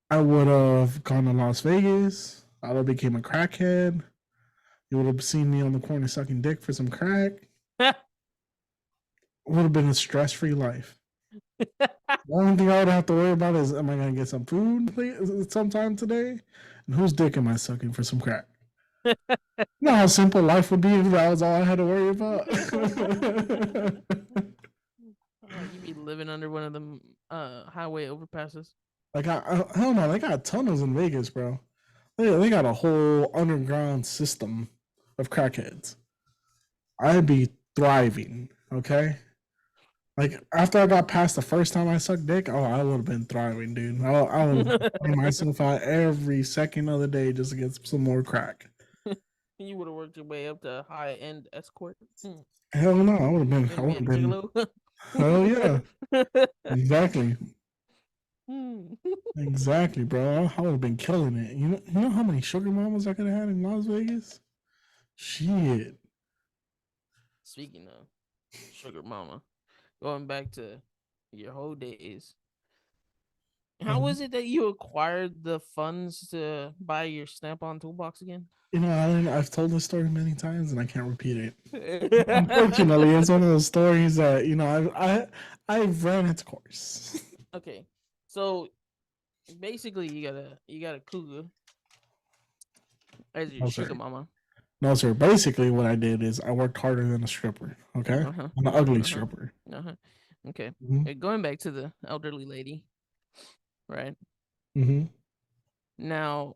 I would have gone to Las Vegas. I would have became a crackhead. You would have seen me on the corner sucking dick for some crack. It would have been a stress-free life. The only thing I would have to worry about is, am I going to get some food sometime today? And whose dick am I sucking for some crack? You know how simple life would be if that was all I had to worry about? You be living under one of them highway overpasses. Like, hell no, they got tunnels in Vegas, bro. They got a whole underground system of crackheads. I'd be thriving, okay? Like, after I got past the first time I sucked dick, oh, I would have been thriving, dude. I would have playing myself out every second of the day just to get some more crack. You would have worked your way up to high end escort. Hell no, I would have Gonna be a gigolo. hell yeah. Exactly. Exactly, bro. I would have been killing it. You know how many sugar mamas I could have had in Las Vegas? Shit. Speaking of sugar mama, going back to your whole days, how Mhm. was it that you acquired the funds to buy your Snap-on toolbox again? You know, Alan, I've told this story many times and I can't repeat it. Unfortunately, it's one of those stories that I've ran its course. Okay, so basically, you got a cougar as your No sugar sir, mama. no sir. Basically, what I did is I worked harder than a stripper. Okay, Uh huh. an Uh huh. ugly Uh huh. stripper. Uh-huh. Okay. Hmm. Going back to the elderly lady, right? Hmm. Now,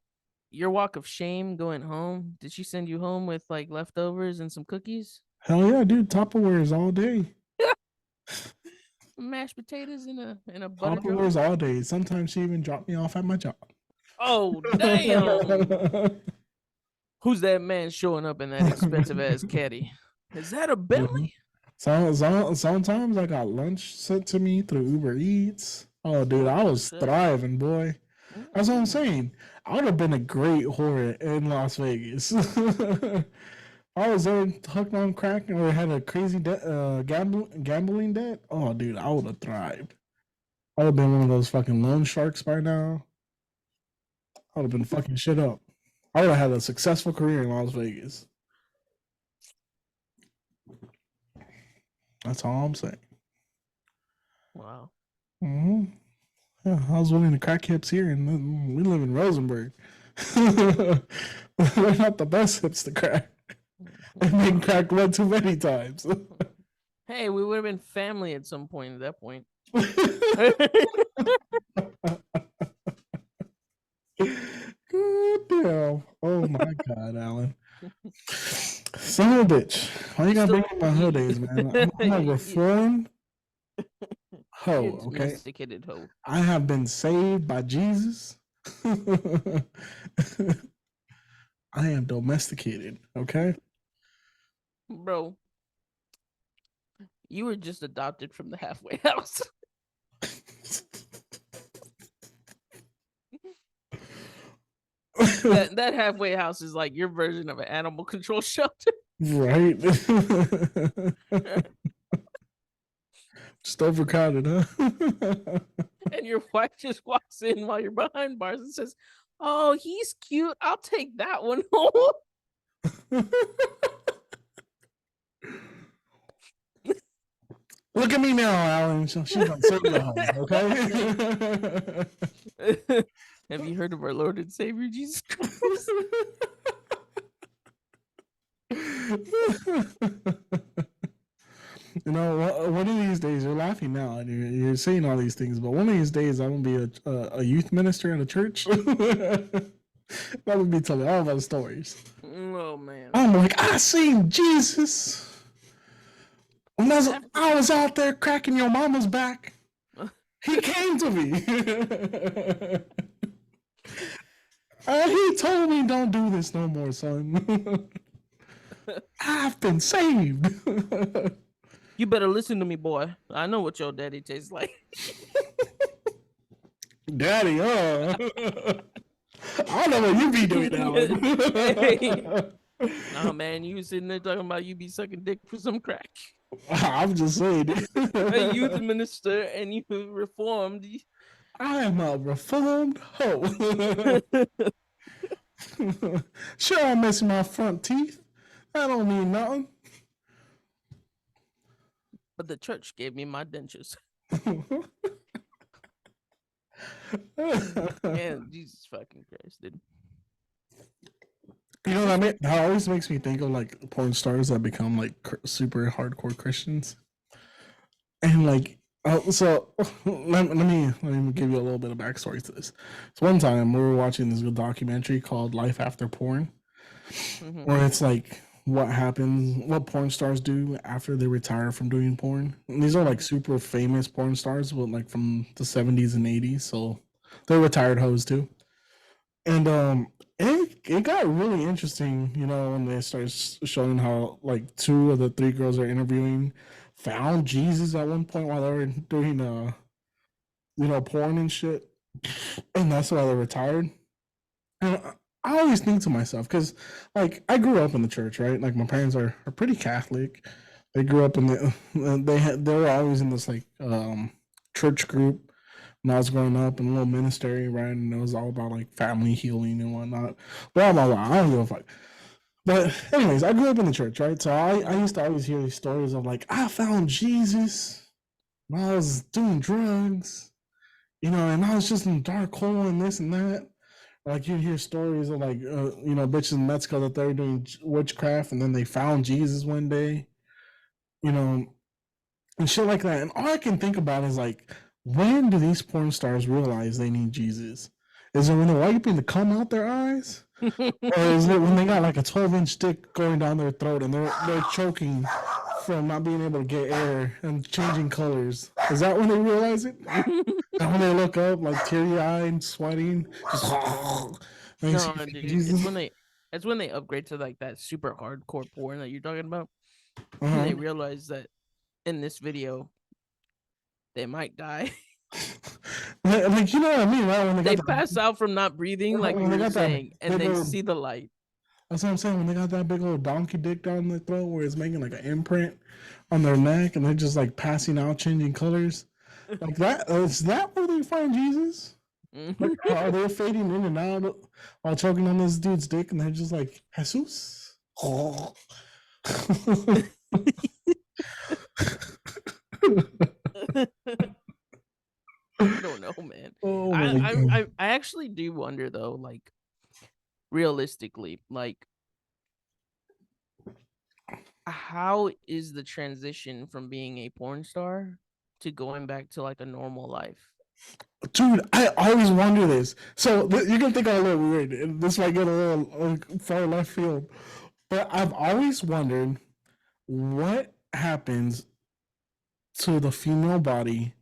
your walk of shame going home, did she send you home with like leftovers and some cookies? Hell yeah, dude. Tupperwares all day. Mashed potatoes and a butter jar? Tupperwares all day. Sometimes she even dropped me off at my job. Oh, damn. Who's that man showing up in that expensive ass caddy? Is that a Mhm. Bentley? Sometimes I got lunch sent to me through Uber Eats. Oh, dude, I Oh was shit. thriving, boy. That's what I'm Mm-mm. saying. I would have been a great whore in Las Vegas. I was there hooked on crack or had a crazy gambling debt. Oh, dude, I would have thrived. I would have been one of those fucking loan sharks by now. I would have been fucking shit up. I would have had a successful career in Las Vegas. That's all I'm saying. Wow. Hmm. Yeah, I was winning the crack hips here, and we live in Rosenberg. They're not the best hips to crack. They've been Wow. cracked one too many times. Hey, we would have been family at some point at that point. God damn. Oh my god, Alan. Son of a bitch. Why you You gotta still bring up my hood days, man? I'm a reformed you're hoe, okay? domesticated hoe. I have been saved by Jesus. I am domesticated, okay? Bro, you were just adopted from the halfway house. That halfway house is like your version of an animal control shelter. Right? Just overcrowded, huh? And your wife just walks in while you're behind bars and says, "Oh, he's cute. I'll take that one home." Look at me now, Alan. She's gonna save the home, okay? Have you heard of our Lord and Savior Jesus Christ? You know, one of these days, you're laughing now and you're saying all these things, but one of these days, I'm gonna be a youth minister in a church. That would be telling all those stories. Oh man. I'm like, I seen Jesus when I was out there cracking your mama's back. He came to me. He told me, don't do this no more, son. I've been saved. You better listen to me, boy. I know what your daddy tastes like. Daddy, I know what you be doing now. Hey. Nah, man, you sitting there talking about you be sucking dick for some crack. I'm just saying. A youth minister and you reformed. I am a reformed hoe. Sure, I'm missing my front teeth. That don't mean nothing. But the church gave me my dentures. Man, Jesus fucking Christ, dude. You know what I mean? That always makes me think of like porn stars that become like super hardcore Christians, and like, so let me give you a little bit of backstory to this. So one time we were watching this documentary called "Life After Porn," where it's like what happens, what porn stars do after they retire from doing porn. And these are like super famous porn stars, but like from the 70s and 80s, so they're retired hoes too. And it got really interesting, you know, when they started showing how like 2 of the 3 girls they're interviewing found Jesus at one point while they were doing you know, porn and shit, and that's why they retired. And I always think to myself, because like I grew up in the church, right? Like my parents are pretty Catholic. They grew up in they were always in this like church group when I was growing up, in a little ministry, right? And it was all about like family healing and whatnot. Blah blah blah. I don't give a fuck. But anyways, I grew up in the church, right? So I used to always hear these stories of like, I found Jesus when I was doing drugs, you know, and I was just in a dark hole and this and that. Like you hear stories of like, you know, bitches in Mexico that they were doing witchcraft and then they found Jesus one day, you know, and shit like that. And all I can think about is like, when do these porn stars realize they need Jesus? Is it when they're wiping the cum out their eyes? Or is it when they got like a 12-inch dick going down their throat and they're choking from not being able to get air and changing colors? Is that when they realize it? And when they look up like teary-eyed, sweating, just no, dude, it's when they upgrade to like that super hardcore porn that you're talking about. And they realize that in this video they might die. Like, you know what I mean, right? When they pass out from not breathing, like you were saying, and they see the light. That's what I'm saying. When they got that big old donkey dick down their throat where it's making like an imprint on their neck and they're just like passing out, changing colors. Like that, is that where they find Jesus? Like, are they fading in and out while choking on this dude's dick and they're just like, Jesus? Oh. I don't know, man. Oh, I actually do wonder though, like realistically, like how is the transition from being a porn star to going back to like a normal life? Dude, I always wonder this. So you're gonna think I'm a little weird, and this might get a little far left field, but I've always wondered what happens to the female body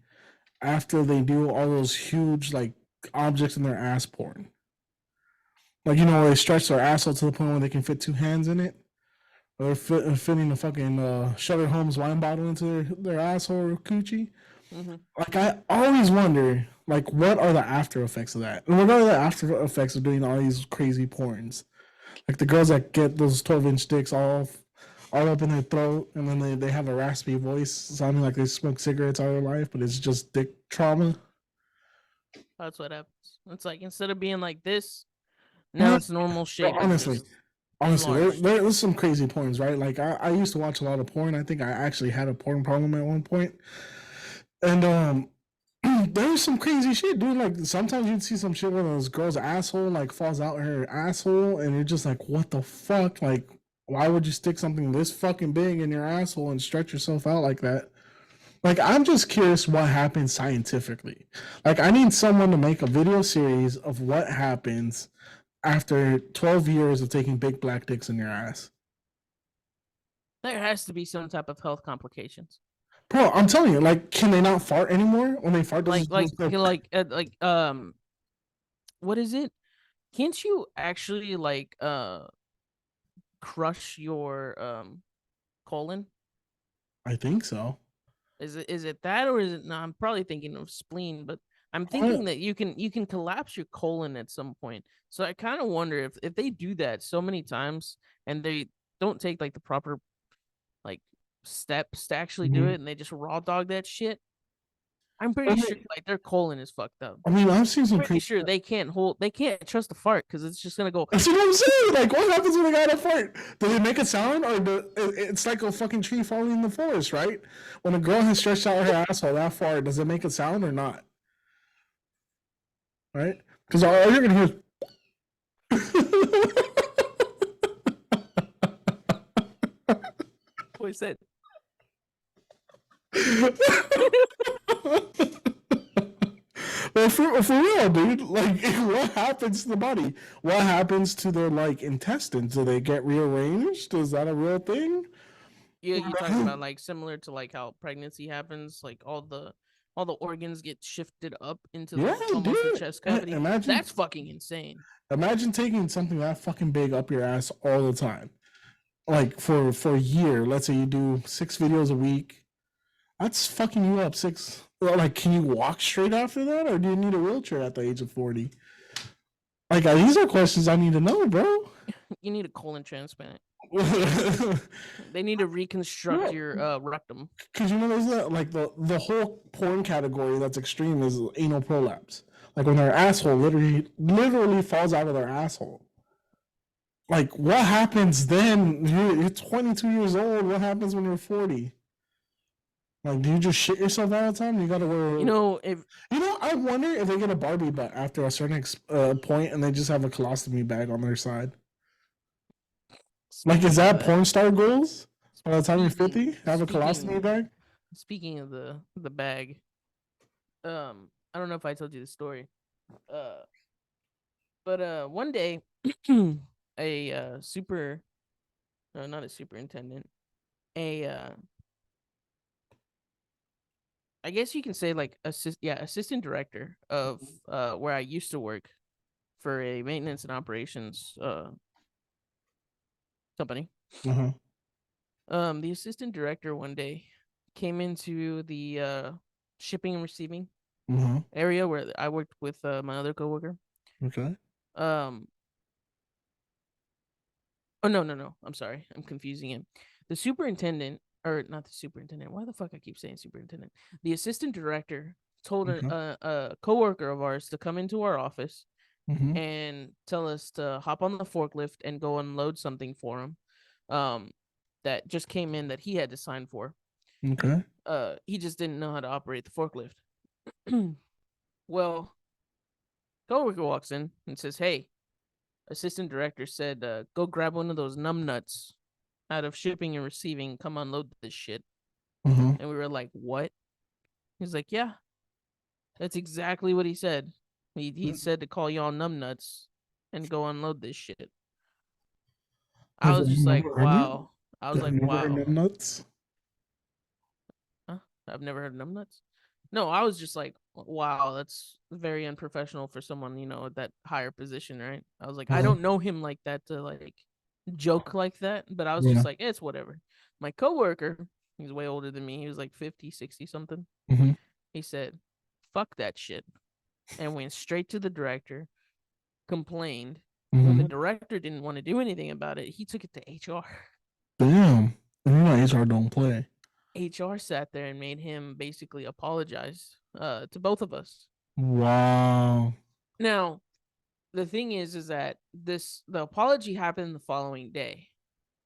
after they do all those huge like objects in their ass porn. Like, you know, they stretch their asshole to the point where they can fit 2 hands in it. Or they're fitting a fucking Sherlock Holmes wine bottle into their asshole or coochie. Like, I always wonder, like, what are the after effects of that? And what are the after effects of doing all these crazy porns? Like the girls that get those 12-inch dicks all up in their throat, and then they have a raspy voice, sounding like they smoke cigarettes all their life, but it's just dick trauma. That's what happens. It's like, instead of being like this, now it's normal shape. Honestly, there's some crazy porns, right? Like I used to watch a lot of porn. I think I actually had a porn problem at one point, and there's some crazy shit, dude. Like sometimes you'd see some shit where this girl's asshole like falls out her asshole, and you're just like, what the fuck? Like, Why would you stick something this fucking big in your asshole and stretch yourself out like that? Like, I'm just curious what happens scientifically. Like, I need someone to make a video series of what happens after 12 years of taking big black dicks in your ass. There has to be some type of health complications. Bro, I'm telling you, like, can they not fart anymore? When they fart, does Like it like just go? what is it? Can't you actually crush your colon? I think so. Is it that, or is it no, I'm probably thinking of spleen, but I'm I, thinking that you can collapse your colon at some point. So I kind of wonder if they do that so many times and they don't take like the proper like steps to actually do mhm. it and they just raw dog that shit. I'm I pretty sure mean, like their colon is fucked up. I've seen some Pretty crazy. sure they can't trust the fart because it's just gonna go. That's what I'm saying. Like, what happens when a guy fart? Does it make a sound, or it's like a fucking tree falling in the forest, right? When a girl has stretched out her asshole that far, does it make a sound or not? Right? Because all you're gonna hear What is that? well, for real, dude. Like, what happens to the body? What happens to their like intestines? Do they get rearranged? Is that a real thing? Yeah, you talking about like similar to like how pregnancy happens, like all the organs get shifted up into Yeah, almost the dude. chest cavity. Imagine, That's fucking insane. imagine taking something that fucking big up your ass all the time, like for a year. Let's say you do 6 videos a week. That's fucking you up six. Well, like, can you walk straight after that, or do you need a wheelchair at the age of 40? Like, these are questions I need to know, bro. You need a colon transplant. Because They need to reconstruct your rectum. you know, there's like the whole porn category that's extreme is anal prolapse. Like when their asshole literally falls out of their asshole. Like, what happens then? You're 22 years old. What happens when you're 40? Like, do you just shit yourself all the time? You gotta wear. If I wonder if they get a Barbie butt after a certain point, and they just have a colostomy bag on their side. Like, is speaking of that that, porn star goals? By the time you're speaking 50, have a colostomy speaking bag. speaking of the bag, I don't know if I told you the story. Uh, but one day, a super, no, not a superintendent, a I guess you can say like assistant director of where I used to work for a maintenance and operations company. Uh-huh. The assistant director one day came into the shipping and receiving Uh-huh. area where I worked with my other coworker. Okay. Um, oh no, I'm sorry, I'm confusing him. The superintendent, or not the superintendent. Why the fuck I keep saying superintendent? The assistant director told Okay. a coworker of ours to come into our office Mm-hmm. and tell us to hop on the forklift and go unload something for him. That just came in that he had to sign for. Okay. He just didn't know how to operate the forklift. Well, coworker walks in and says, "Hey, assistant director said go grab one of those numb nuts out of shipping and receiving. Come unload this shit." Uh-huh. And we were like, "What?" He's like, "Yeah, that's exactly what he said. He said to call y'all numb nuts and go unload this shit." I Have was you just like, never heard it? "Wow." I was Have like, you never heard "Wow." of nuts? Huh? I've never heard of numb nuts. No, I was just like, wow, that's very unprofessional for someone, at that higher position, right? I was like, I Uh-huh. don't know him like that to like joke like that, but I was just Yeah. like, it's whatever. My coworker, he's way older than me. He was like 50, 60 something. Mm-hmm. He said, fuck that shit. And went straight to the director, complained. When the Mm-hmm. director didn't want to do anything about it, he took it to HR. Damn. And you know HR don't play. HR sat there and made him basically apologize to both of us. Wow. Now, the thing is that the apology happened the following day.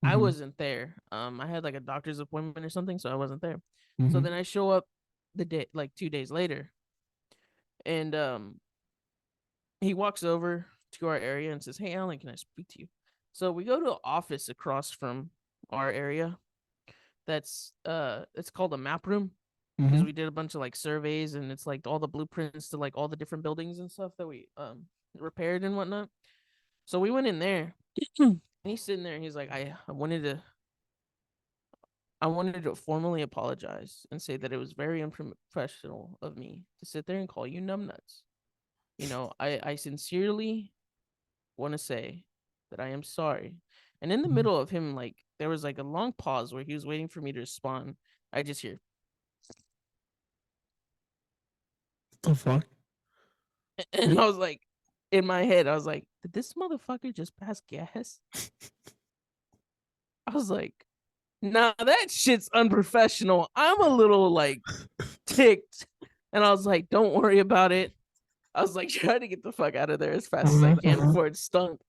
I Mm-hmm. wasn't there. I had like a doctor's appointment or something, so I wasn't there. So Mm-hmm. then I show up the day like 2 days later, and he walks over to our area and says, "Hey, Alan, can I speak to you?" So we go to an office across from our area. It's called a map room because Mm-hmm. we did a bunch of like surveys and it's like all the blueprints to like all the different buildings and stuff that we repaired and whatnot. So we went in there and he's sitting there and he's like, I wanted to formally apologize and say that it was very unprofessional of me to sit there and call you numbnuts. I sincerely want to say that I am sorry. And in the What middle of him, like, there was like a long pause where he was waiting for me to respond. I just hear, the fuck? and I was like, in my head, I was like, did this motherfucker just pass gas? I was like, nah, that shit's unprofessional. I'm a little like ticked. And I was like, don't worry about it. I was like trying to get the fuck out of there as fast as I can before it stunk.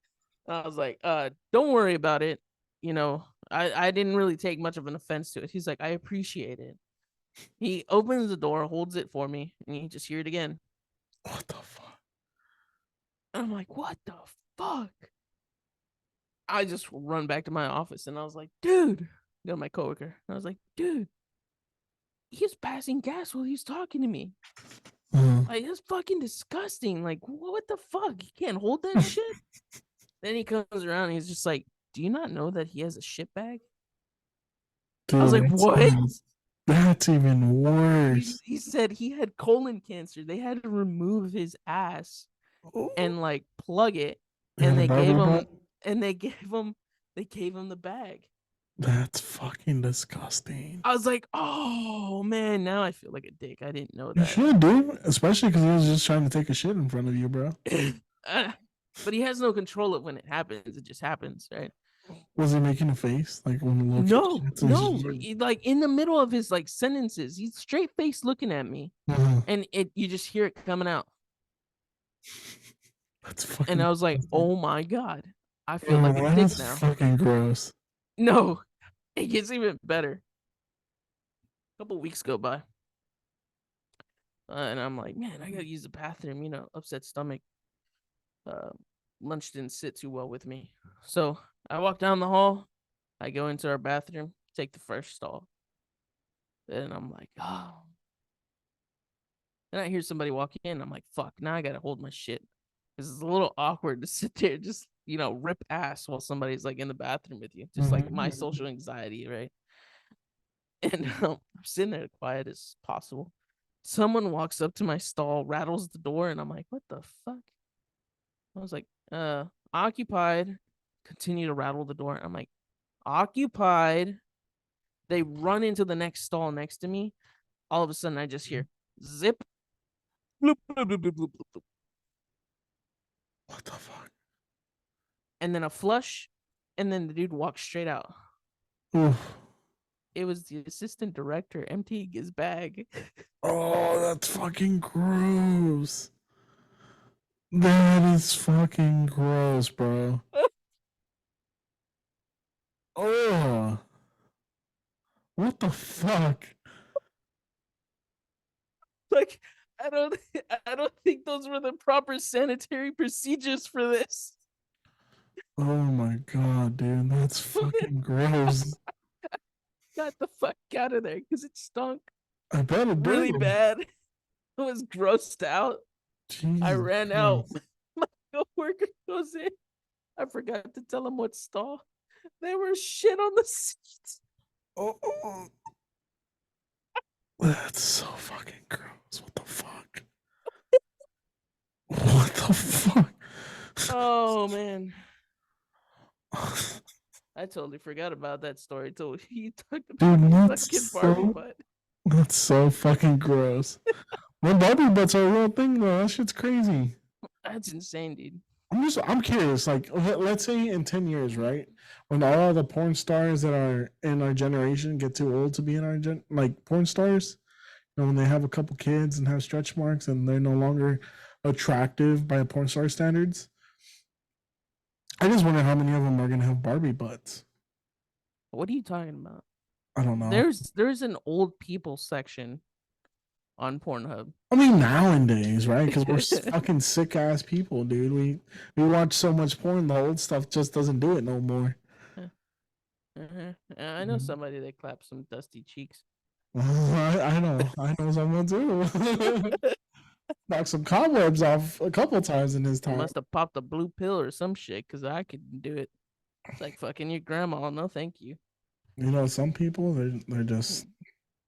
And I was like, don't worry about it. I didn't really take much of an offense to it. He's like, I appreciate it. He opens the door, holds it for me, and you just hear it again. What the fuck? And I'm like, what the fuck? I just run back to my office and I was like, dude, go to my coworker. And I was like, dude, he was passing gas while he was talking to me. Like, it's fucking disgusting. Like, what the fuck? You can't hold that shit. Then he comes around and he's just like, do you not know that he has a shit bag? Dude, I was like, what? That's even worse. He said he had colon cancer. They had to remove his ass and like plug it, and And a they barber gave him butt? and they gave him the bag. That's fucking disgusting. I was like, oh man, now I feel like a dick. I didn't know You that. should, dude. Especially because he was just trying to take a shit in front of you, bro. But he has no control of when it happens. It just happens, right? Was he making a face like when the little No, kid no. Like in the middle of his like sentences, he's straight face looking at me, and you just hear it coming out. That's fucking. And I was like, disgusting. oh my god, I feel like a dick That's now. fucking gross. No, it gets even better. A couple weeks go by, and I'm like, man, I gotta use the bathroom. Upset stomach. Uh, Lunch didn't sit too well with me, so I walk down the hall. I go into our bathroom, take the first stall. Then I'm like, oh. Then I hear somebody walk in. I'm like, fuck, now I gotta hold my shit. Because it's a little awkward to sit there just, rip ass while somebody's like in the bathroom with you. Just like my social anxiety, right? And I'm sitting there quiet as possible. Someone walks up to my stall, rattles the door, and I'm like, what the fuck? I was like, occupied. Continue to rattle the door. I'm like, occupied. They run into the next stall next to me. All of a sudden, I just hear zip. Bloop, bloop, bloop, bloop, bloop, bloop. What the fuck? And then a flush, and then the dude walks straight out. Oof. It was the assistant director emptying his bag. Oh, that's fucking gross. That is fucking gross, bro. Oh, what the fuck? Like, I don't think those were the proper sanitary procedures for this. Oh my god, dude, that's fucking gross. Got the fuck out of there because it stunk I bet it really did. bad. I was grossed out. Jesus I ran out. Christ. My coworker goes in. I forgot to tell him what stall. There was shit on the seats. Oh, that's so fucking gross. What the fuck? What the fuck? Oh man. I totally forgot about that story till he talked about Dude, the that's fucking Barbie so butt. that's so fucking gross. When Barbie butts are a real thing though, that shit's crazy. That's insane, dude. I'm curious, like let's say in 10 years, right? When all the porn stars that are in our generation get too old to be in our like porn stars, when they have a couple kids and have stretch marks and they're no longer attractive by porn star standards. I just wonder how many of them are gonna have Barbie butts. What are you talking about? I don't know. There's an old people section on Pornhub. I mean, nowadays, right? Because we're fucking sick ass people, dude. We watch so much porn, the old stuff just doesn't do it no more. I know somebody that claps some dusty cheeks. I know someone too. Knocked some cobwebs off a couple times in his time. Must have popped a blue pill or some shit, because I couldn't do it. It's like fucking your grandma. No, thank you. You know, some people they're just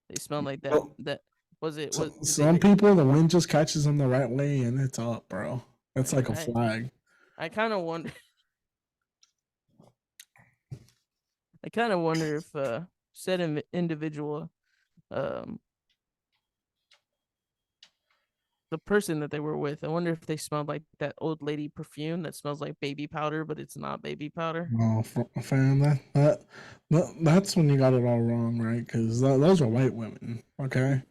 They smell like that. Well, That was it. some people the wind just catches them the right way and it's up, bro. It's like a flag. I kind of wonder. I kind of wonder if said individual, the person that they were with, I wonder if they smelled like that old lady perfume that smells like baby powder, but it's not baby powder. No, fam, that's when you got it all wrong, right? Because those are white women, okay?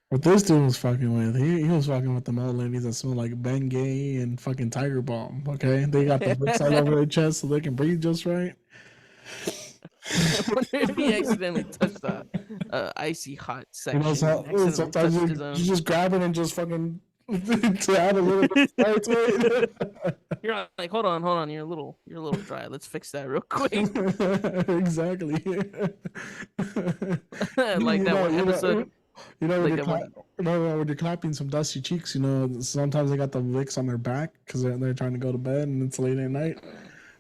What this dude was fucking with, he was fucking with the old ladies that smell like Bengay and fucking Tiger Balm, okay? They got the books all over their chest so they can breathe just right. I wonder if he accidentally touched the icy hot section. You know, sometimes you just grab it and just fucking to add a little bit of fire to it. You're like, hold on, you're a little dry. Let's fix that real quick. Exactly. Like that one episode. You know, when you're clapping some dusty cheeks, you know, sometimes they got the Vicks on their back because they're trying to go to bed and it's late at night.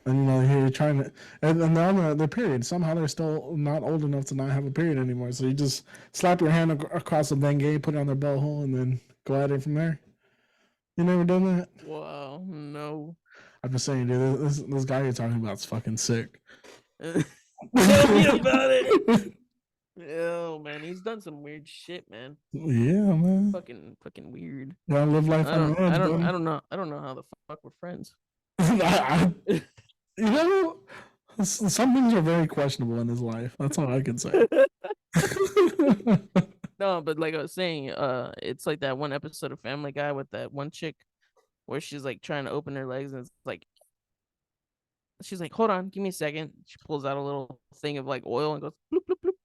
And, you know, you're trying to, and they're on their period. Somehow they're still not old enough to not have a period anymore. So you just slap your hand across the Bengay, put it on their bell hole, and then go at it from there. You never done that? Wow, no. I'm just saying, dude, this guy you're talking about is fucking sick. Tell me about it. Oh man, he's done some weird shit, man. Yeah, man. Fucking weird. Gotta live life on the edge, I don't know how the fuck we're friends. You know, some things are very questionable in his life. That's all I can say. No, but like I was saying, it's like that one episode of Family Guy with that one chick where she's like trying to open her legs and it's like she's like, hold on, give me a second. She pulls out a little thing of like oil and goes bloop, bloop, bloop, bloop,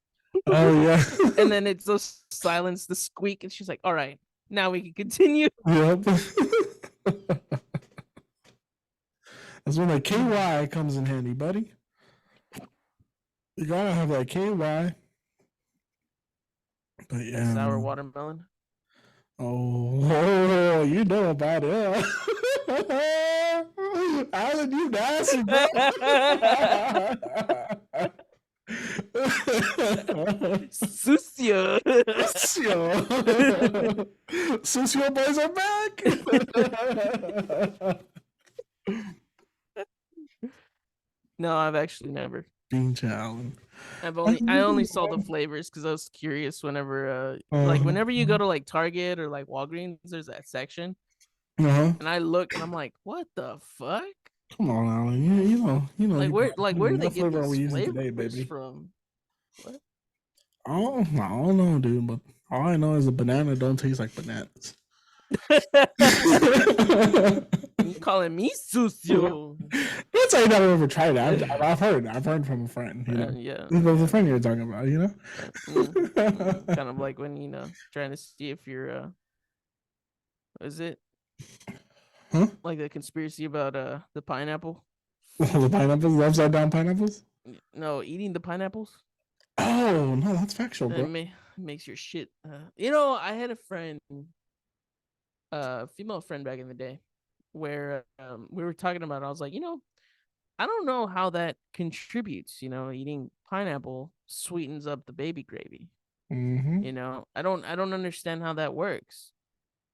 Oh yeah. and then it's just silence, the squeak, and she's like, all right, now we can continue. Yep. That's when the KY comes in handy, buddy. You gotta have that KY. But yeah, sour watermelon. Oh, you know about it. Alan, you nasty, bro. Sucio. Sucio boys are back. No, I've actually never. Bean Allen. I only saw the flavors because I was curious whenever like whenever you go to like Target or like Walgreens, there's that section. And I look and I'm like, what the fuck? Come on, Alan. You know. Like where do they get these flavors today, baby? From? What? I don't know, dude. But all I know is a banana don't taste like bananas. You calling me sucio? That's how you never ever tried it. I've heard from a friend. You know, yeah, it was a friend you were talking about. You know, kind of like when trying to see if you're what is it? Huh? Like the conspiracy about the pineapple. The pineapples, the upside down pineapples. No, eating the pineapples. Oh no, that's factual, bro. It makes your shit. I had a friend, female friend back in the day, where we were talking about it. I was like, I don't know how that contributes. Eating pineapple sweetens up the baby gravy. Mm-hmm. I don't understand how that works.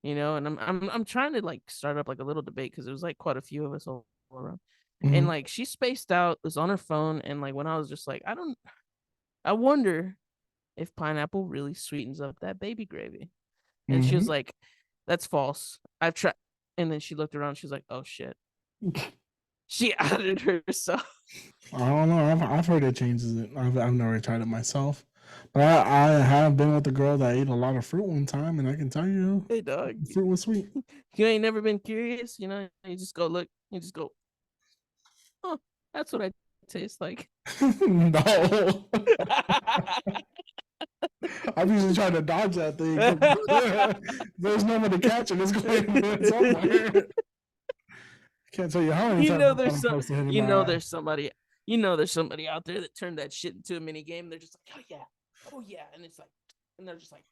And I'm trying to like start up like a little debate because there was like quite a few of us all around, and like she spaced out, was on her phone, and like when I was just like, I wonder if pineapple really sweetens up that baby gravy, and she was like, that's false. I've tried, and then she looked around. She's like, oh shit. She outed herself. I don't know. I've heard it changes it. I've never tried it myself, but I have been with a girl that ate a lot of fruit one time, and I can tell you, hey dog, fruit was sweet. You ain't never been curious, you just go look. You just go, oh, that's what I taste like. No. I'm usually trying to dodge that thing. There's no one to catch it. It's going somewhere. Can't tell you how many You times know, I'm there's some. close to hitting You my know, eye. there's somebody. You know, there's somebody out there that turned that shit into a mini game. They're just like, oh yeah, and it's like, and they're just like,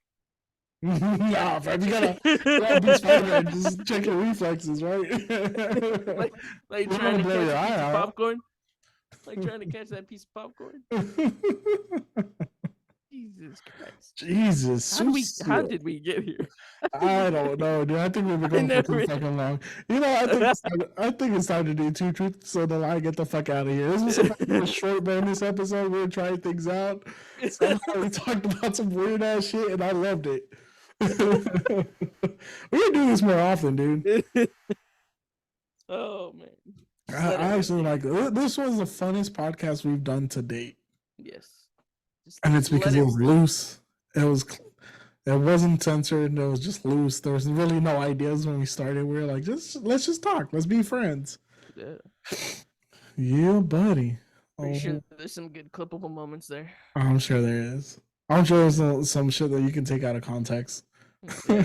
Nah, fam, you gotta be smarter and just check your reflexes, right? like, You don't trying wanna to blow catch your a eye piece of out. popcorn. Like trying to catch that piece of popcorn. Jesus Christ. Jesus, How did we get here? I don't know, dude. I think we've been I going for too never. fucking long. You know, I think it's time to do two truths so that I get the fuck out of here. This was supposed to be a short bonus episode. We were trying things out. Somehow we talked about some weird ass shit, and I loved it. We gotta do this more often, dude. Oh man. I actually like it. This was the funnest podcast we've done to date, Yes. Just and it's because let it was loose. It wasn't censored. It was just loose. There was really no ideas when we started. We were like, let's just talk. Let's be friends. Yeah. Yeah, buddy. Pretty sure there's some good clippable moments there. I'm sure there is. I'm sure there's some shit that you can take out of context. Yeah.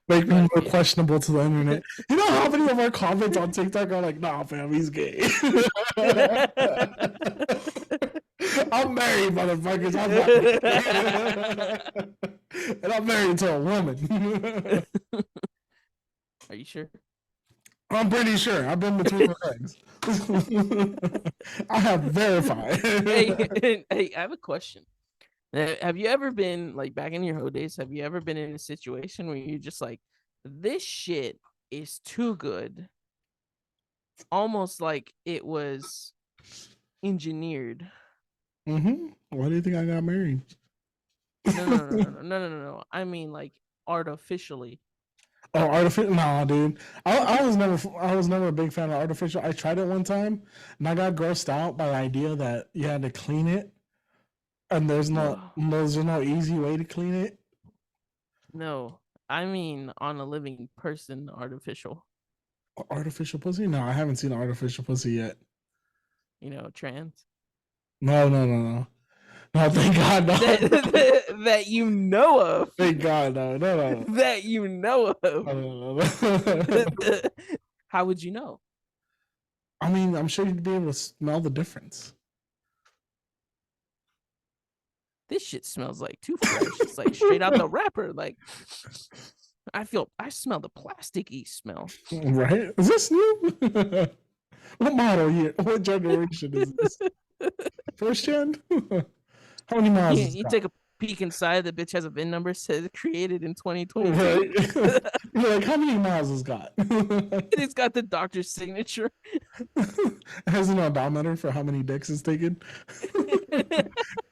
Make me more questionable to the internet. You know how many of our comments on TikTok are like, nah, fam, he's gay. I'm married, motherfuckers. I'm married. And I'm married to a woman. Are you sure? I'm pretty sure. I've been between the legs. I have verified. Hey, I have a question. Have you ever been like back in your hoe days? Have you ever been in a situation where you're just like, this shit is too good, almost like it was engineered? Why do you think I got married? No. I mean, like artificially. Oh, artificial? Nah, dude. I was never a big fan of artificial. I tried it one time, and I got grossed out by the idea that you had to clean it, and there's no easy way to clean it. No, I mean on a living person, artificial. Artificial pussy? No, I haven't seen artificial pussy yet. You know, trans. No. No, thank God, no. That you know of. Thank God, no. That you know of. No. How would you know? I mean, I'm sure you'd be able to smell the difference. This shit smells like too fresh. It's like straight out the wrapper. Like I smell the plasticky smell. Right? Is this new? What model year? What generation is this? First gen? How many miles? You take a peek inside. The bitch has a VIN number. Says created in 2020. Right? You're like, how many miles has got? It's got the doctor's signature. It has an odometer for how many dicks it's taken.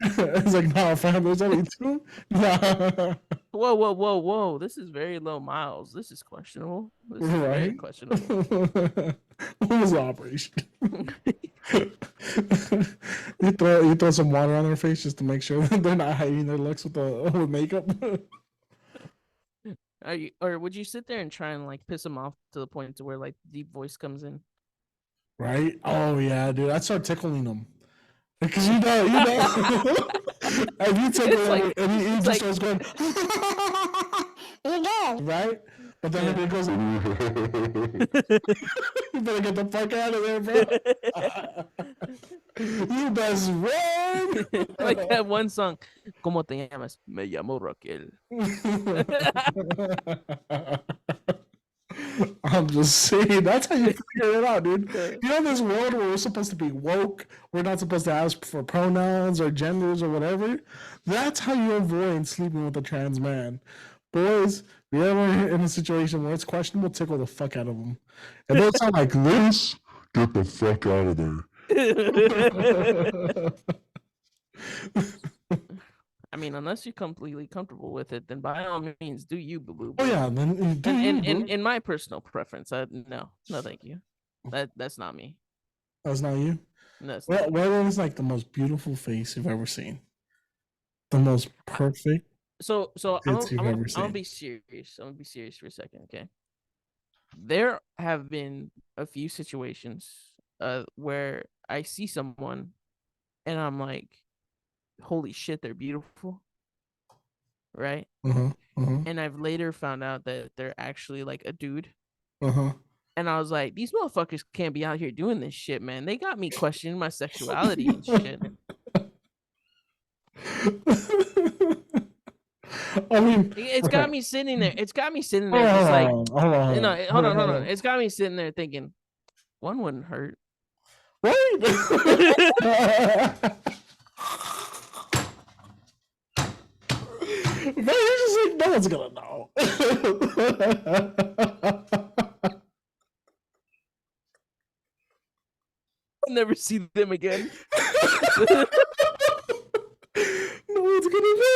It's like, no, fam, there's only two. Nah. Whoa. This is very low miles. This is questionable. This is very questionable. What was the operation? you throw some water on their face just to make sure that they're not hiding their looks with makeup. Or would you sit there and try and like piss them off to the point to where like deep voice comes in? Right? Oh yeah, dude. I'd start tickling them. Because you know, if you tickle him and he just starts going, right? But then it goes, you better get the fuck out of there, bro. You best run. Like that one song, ¿Cómo te llamas? Me llamo Raquel. I'm just saying, that's how you figure it out, dude. You know, this world where we're supposed to be woke, we're not supposed to ask for pronouns or genders or whatever. That's how you avoid sleeping with a trans man. Boys, if you're ever in a situation where it's questionable, tickle the fuck out of them. If they sound like this, get the fuck out of there. I mean, unless you're completely comfortable with it, then by all means, do you, boo boo. Oh yeah, then in my personal preference, no, thank you. That's not me. That's not you. That's what is like the most beautiful face you've ever seen? The most perfect. So I'm gonna be serious. I'm gonna be serious for a second, okay? There have been a few situations where I see someone and I'm like, holy shit, they're beautiful. right? Uh-huh. Uh-huh. And I've later found out that they're actually like a dude. Uh-huh. And I was like, these motherfuckers can't be out here doing this shit, man. They got me questioning my sexuality and shit. I mean, It's got okay. me sitting there. It's got me sitting there, Hold just like, on, hold on, hold on, hold on, hold hold on. on. It's got me sitting there thinking, one wouldn't hurt. Right? Man, you're just like, no one's gonna know. I'll never see them again. No one's gonna know.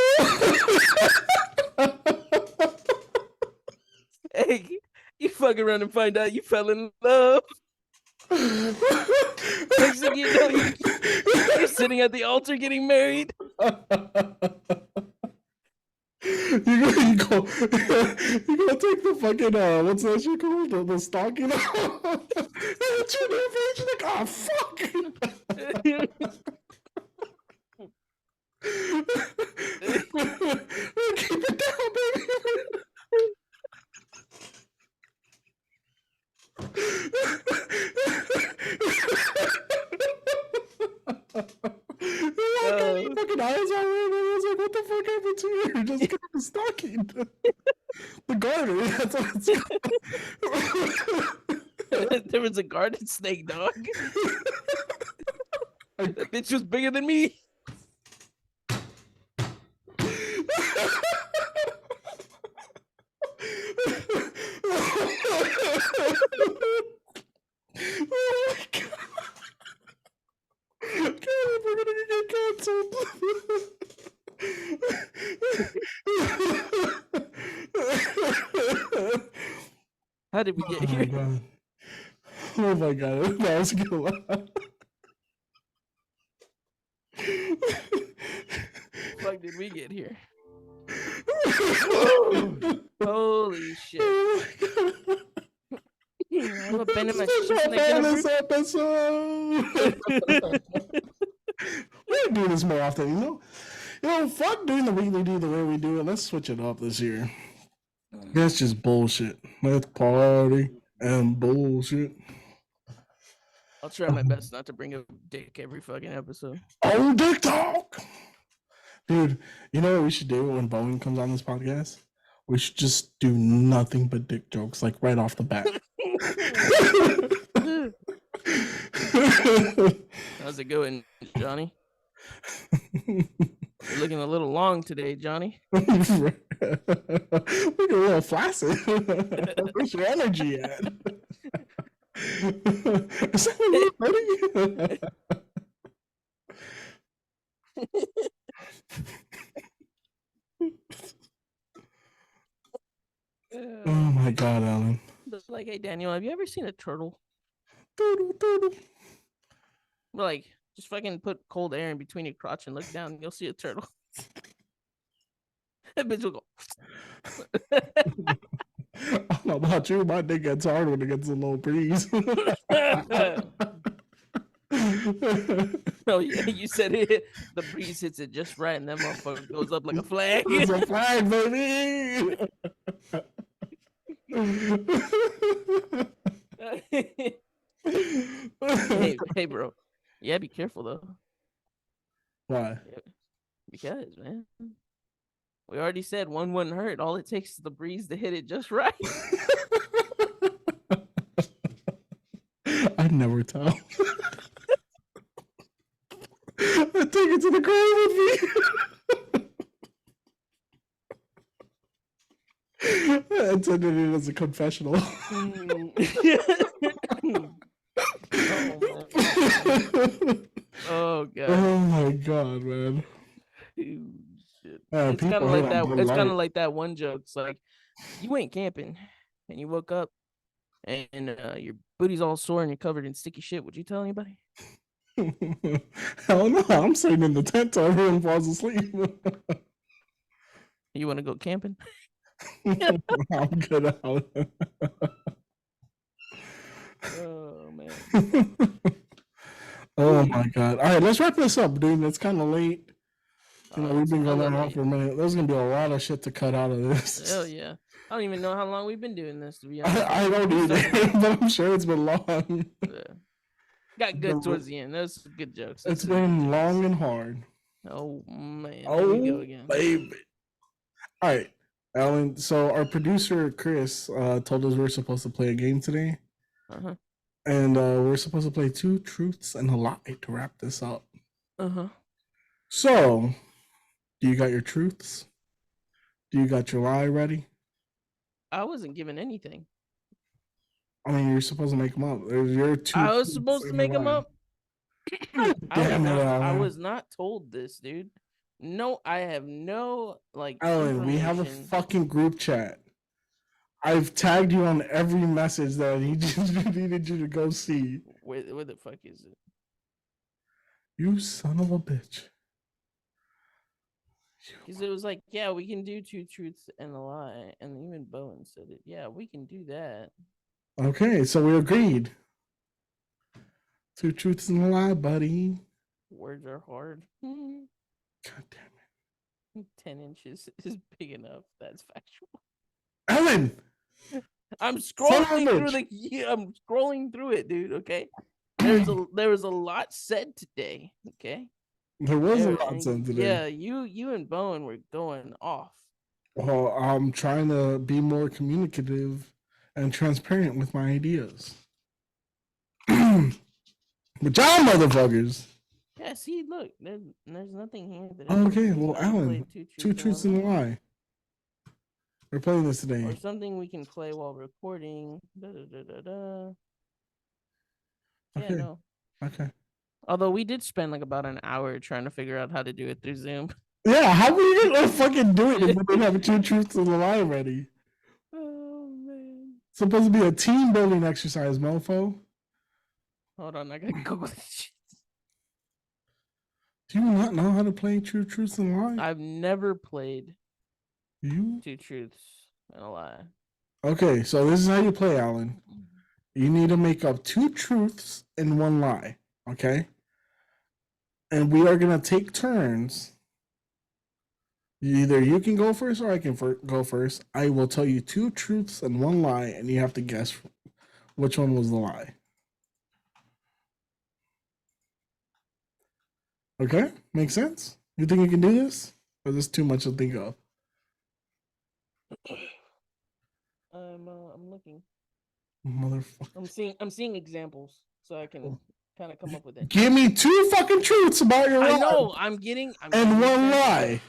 Hey, you fuck around and find out you fell in love. Next thing you know, you're sitting at the altar getting married. You go take the fucking what's that shit called? The stocking out. That's your new page. Like, oh fuck. Keep it down, baby. Fucking eyes are red. I was like, what the fuck happened to you? Just got the stocking. The garter. That's what it's called. There was a garden snake, dog. That bitch was bigger than me. Oh my god. God, we're gonna get canceled. How did we get Oh my here? god. Oh my god, that was a good laugh. Fuck did we get here? Holy shit. I'm a bend in my shit This episode. We're doing this more often, you know? You know, fuck doing the weekly do the way we do it. Let's switch it up this year. That's just bullshit. Let's party and bullshit. I'll try my best not to bring up dick every fucking episode. Oh, dick talk! Dude, you know what we should do when Bowen comes on this podcast? We should just do nothing but dick jokes, like right off the bat. How's it going, Johnny? You're looking a little long today, Johnny. Looking a little flaccid. Where's your energy at? Is that funny? Oh my god, Alan. Like, hey, Daniel, have you ever seen a turtle? Doodle, doodle. Like, just fucking put cold air in between your crotch and look down, and you'll see a turtle. That bitch will go. I don't know about you, my dick gets hard when it gets a little breeze. Oh yeah, you said it. The breeze hits it just right, and that motherfucker goes up like a flag. It's a flag, baby. hey, bro. Yeah, be careful though. Why? Because, man, we already said one wouldn't hurt. All it takes is the breeze to hit it just right. I'd never tell. I'd take it to the grave with me. I intended it as a confessional. Oh god. Oh my god, man. Dude, shit. Yeah, It's kind people of hate like on that. Bud It's kind Light. of like that one joke. It's like you went camping and you woke up and your booty's all sore and you're covered in sticky shit. Would you tell anybody? Hell no, I'm sitting in the tent till everyone falls asleep. You want to go camping? I'm good out. Oh man. Oh my god. All right, let's wrap this up, dude. It's kind of late. You know, we've It's been going hella on late. for a minute. There's gonna be a lot of shit to cut out of this. Hell yeah. I don't even know how long we've been doing this, to be honest. I don't We either, started- but I'm sure it's been long. yeah. Got good towards the end. Those some good jokes. Those It's some good been jokes. long and hard. Oh man, here we go Oh, again. baby. All right, Alan. So our producer Chris told us we are supposed to play a game today, Uh-huh. and we're supposed to play 2 truths and a lie to wrap this up. Uh-huh. So, do you got your truths? Do you got your lie ready? I wasn't given anything. I mean, you're supposed to make them up. There's your 2. I was truths supposed to and a make them lie. up. Damn it, I Alan. was not told this, dude. No, I have no like Alan, we have a information. fucking group chat. I've tagged you on every message that he needed you to go see. Where the fuck is it? You son of a bitch. Because it was like, yeah, we can do 2 truths and a lie, and even Bowen said it. Yeah, we can do that. Okay, so we agreed. 2 truths and a lie, buddy. Words are hard. God damn it. 10 inches is big enough. That's factual. Ellen! I'm Son of a scrolling through bitch. I'm scrolling through it, dude. Okay. There was a lot said today. Okay. There was a There- lot said today. Yeah, you and Bowen were going off. Well, I'm trying to be more communicative and transparent with my ideas. But y'all motherfuckers. Yeah, see, look, there's nothing here that. Okay, indicates well, how to play Alan, 2 truths and a lie. We're playing this Or today. something we can play while recording. Da, da, da, da, da. Yeah, Okay. no. Okay. Although we did spend like about an hour trying to figure out how to do it through Zoom. Yeah, how are you gonna fucking do it if we don't have 2 truths and a lie ready? Oh man. It's supposed to be a team building exercise, mofo. Hold on, I gotta Google this shit. Do you not know how to play 2 truths and a lie? I've never played You? 2 truths and a lie. Okay, so this is how you play, Alan. You need to make up 2 truths and 1 lie, okay? And we are gonna take turns. Either you can go first or I can go first. I will tell you 2 truths and 1 lie, and you have to guess which one was the lie. Okay, makes sense? You think you can do this? Or is this too much to think of? I'm looking. Motherfucker. I'm seeing examples so I can kind of come up with it. Give me 2 fucking truths about your I life. know. I'm getting And getting 1 examples. lie.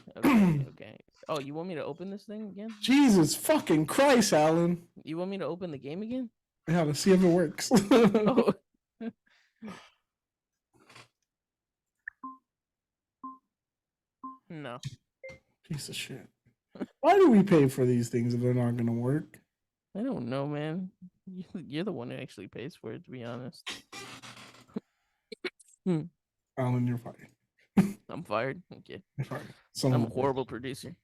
Okay. Oh, you want me to open this thing again? Jesus fucking Christ, Alan. You want me to open the game again? Yeah, let's see if it works. Oh. No. Piece of shit. Why do we pay for these things if they're not gonna work? I don't know, man. You're the one who actually pays for it, to be honest. Alan, you're fired. I'm fired. Okay. You're fired. I'm a horrible producer.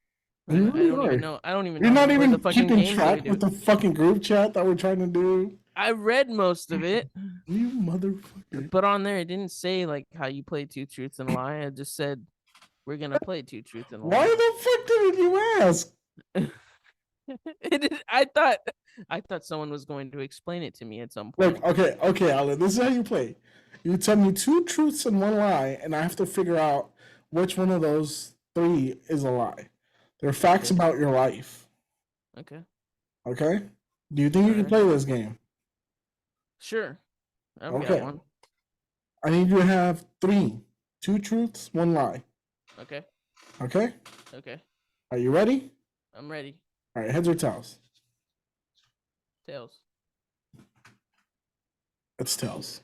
You really I don't are. even know. I don't even You're know how not to play even the fucking keeping games that we track with the fucking group chat that we're trying to do. I read most of it, You motherfucker. but on there it didn't say like how you play 2 truths and a lie. It just said we're gonna play 2 truths and a Why lie. the fuck didn't you ask? I thought someone was going to explain it to me at some point. Look, okay, Alan, this is how you play. You tell me 2 truths and 1 lie, and I have to figure out which one of those 3 is a lie. They're facts Okay. about your life. Okay. Okay? Do you think you can Alright. play this game? Sure. I've Okay. got one. I need you to have 3. 2 truths, 1 lie. Okay. Okay? Okay. Are you ready? I'm ready. All right, heads or tails? Tails. It's tails.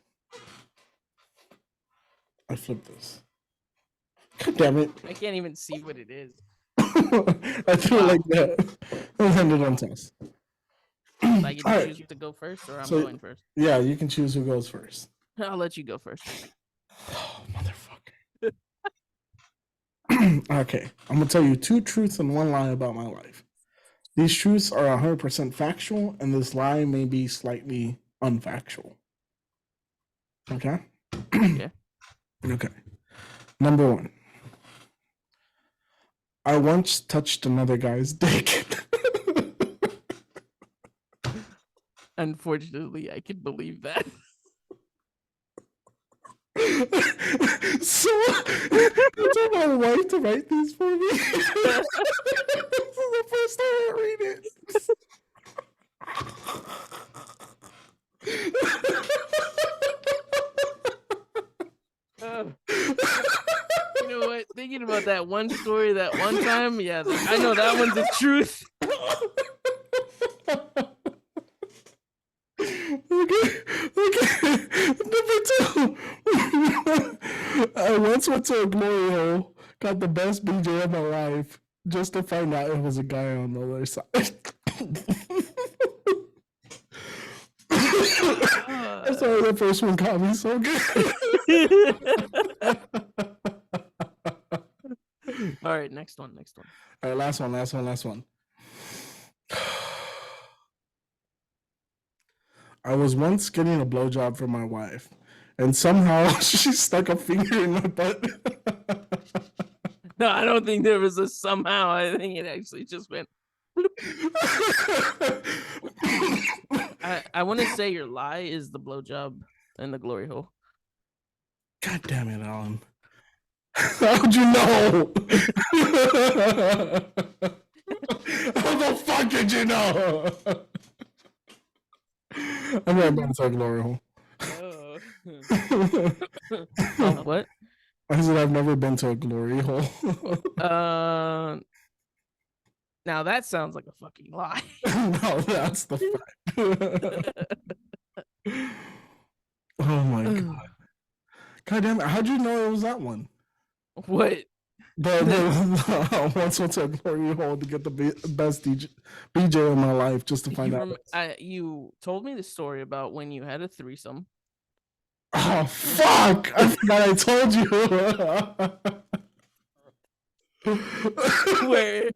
I flipped this. God damn it. I can't even see what it is. I threw it like that. Let's end it on tails. I get to Alright. choose to go first, or I'm So- going first. Yeah, you can choose who goes first. I'll let you go first. Oh, motherfucker. Okay, I'm gonna tell you 2 truths and 1 lie about my life. These truths are 100% factual, and this lie may be slightly unfactual. Okay? Okay. Okay. Number 1. I once touched another guy's dick. Unfortunately, I can believe that. So I told my wife to write these for me. This is the first time I read it. You know what? Thinking about that one story that one time, yeah, I know that one's the truth. Okay. Number two. I once went to a glory hole, got the best BJ of my life, just to find out it was a guy on the other side. I'm sorry, the first one caught me so good. All right, next one. All right, last one. I was once getting a blowjob from my wife, and somehow she stuck a finger in my butt. No, I don't think there was a somehow. I think it actually just went. I want to say your lie is the blowjob and the glory hole. God damn it, Alan. How'd you know? How the fuck did you know? I'm not about to say glory hole. What? I said I've never been to a glory hole. Now that sounds like a fucking lie. No, that's the fact. Oh my god. God damn it. How'd you know it was that one? What? I once went to a glory hole to get the best BJ in my life just to find out. You told me the story about when you had a threesome. Oh, fuck. I forgot I told you. Where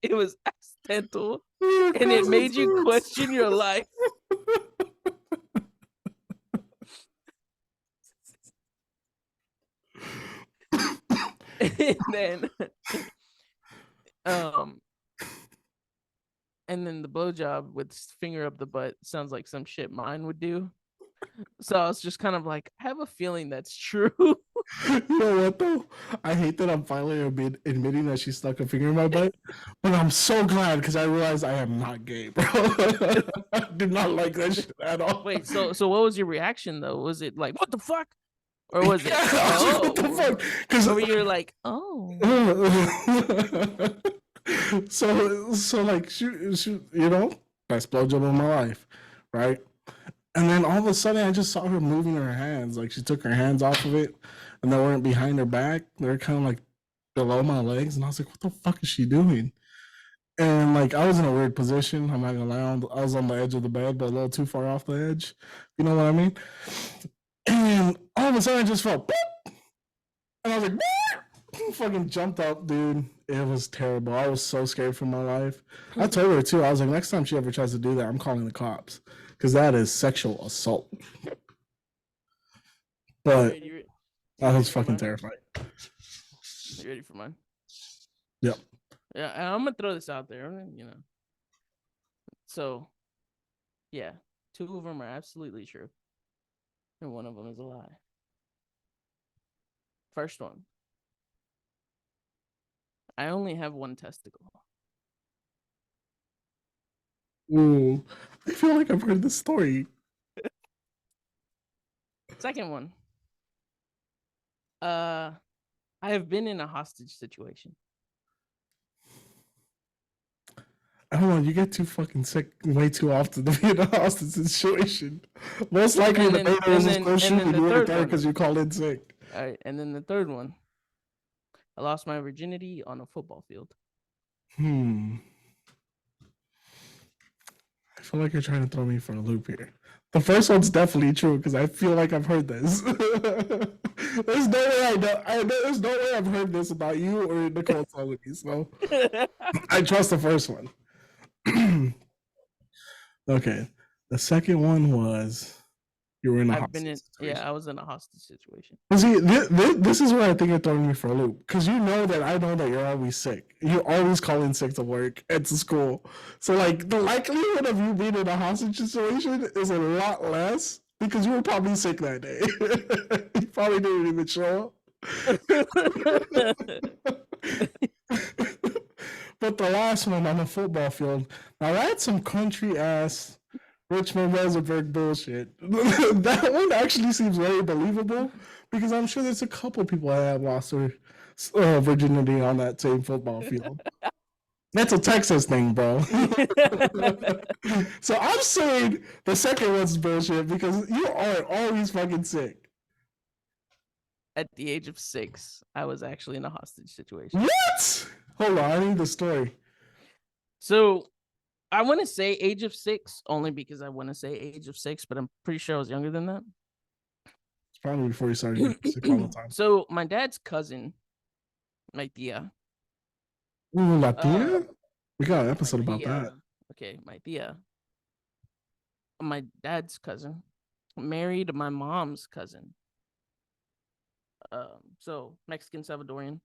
it was accidental and it made you question your life. And then the blowjob with finger up the butt sounds like some shit mine would do. So I was just kind of like, I have a feeling that's true. You know what though? I hate that I'm finally admitting that she stuck a finger in my butt, but I'm so glad because I realized I am not gay, bro. I did not like that shit at all. Wait, so what was your reaction though? Was it like, what the fuck? Or was it, what the fuck? Because you were like, oh. So like, shoot, you know, best blowjob of my life, right? And then all of a sudden, I just saw her moving her hands. Like she took her hands off of it, and they weren't behind her back. They were kind of like below my legs, and I was like, "What the fuck is she doing?" And like I was in a weird position. I'm not gonna lie. I was on the edge of the bed, but a little too far off the edge. You know what I mean? And all of a sudden, I just felt, boop, and I was like, boop, fucking jumped up, dude. It was terrible. I was so scared for my life. I told her too. I was like, next time she ever tries to do that, I'm calling the cops. Because that is sexual assault. But I was fucking terrified. You ready for mine? Yep. Yeah, and I'm gonna throw this out there, you know. So, yeah, 2 of them are absolutely true, and 1 of them is a lie. First one, I only have 1 testicle. Ooh, I feel like I've heard this story. Second one, I have been in a hostage situation. I don't know. You get too fucking sick way too often to be in a hostage situation. Most likely, the neighbor was just going to shoot you right there because you called in sick. All right, and then the third one, I lost my virginity on a football field. I feel like you're trying to throw me for a loop here. The first one's definitely true because I feel like I've heard this. There's no way I know. There's no way I've heard this about you or Nicole telling me. So I trust the first one. Okay. The second one was You were in a I've been hostage in, situation. I was in a hostage situation. See, this is where I think you're throwing me for a loop because you know that I know that you're always sick. You always call in sick to work and to school. So, like, the likelihood of you being in a hostage situation is a lot less because you were probably sick that day. You probably didn't even show up. But the last one on the football field, now that's some country ass Richmond Reservoir bullshit. That one actually seems very believable because I'm sure there's a couple people that have lost their virginity on that same football field. That's a Texas thing, bro. So I'm saying the second one's bullshit because you are always fucking sick. At the age of 6, I was actually in a hostage situation. What? Hold on, I need the story. So I want to say age of 6 only because I want to say age of 6, but I'm pretty sure I was younger than that. It's probably before you started getting sick all the time. So my dad's cousin, my tia. Ooh, La Tia? We got an episode my about tia. that. Okay, my tia. My dad's cousin married my mom's cousin. So Mexican Salvadorian.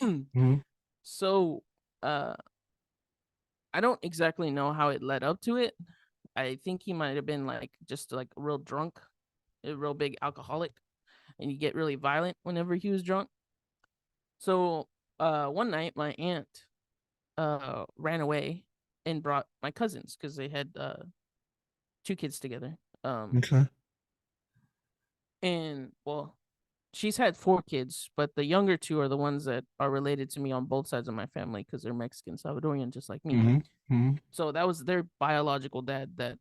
Mm-hmm. So, I don't exactly know how it led up to it. I think he might have been like just like a real drunk, a real big alcoholic, and you get really violent whenever he was drunk. So, one night my aunt ran away and brought my cousins because they had 2 kids together. Okay. And well, she's had 4 kids, but the younger 2 are the ones that are related to me on both sides of my family because they're Mexican Salvadorian, just like me. Mm-hmm. Mm-hmm. So that was their biological dad that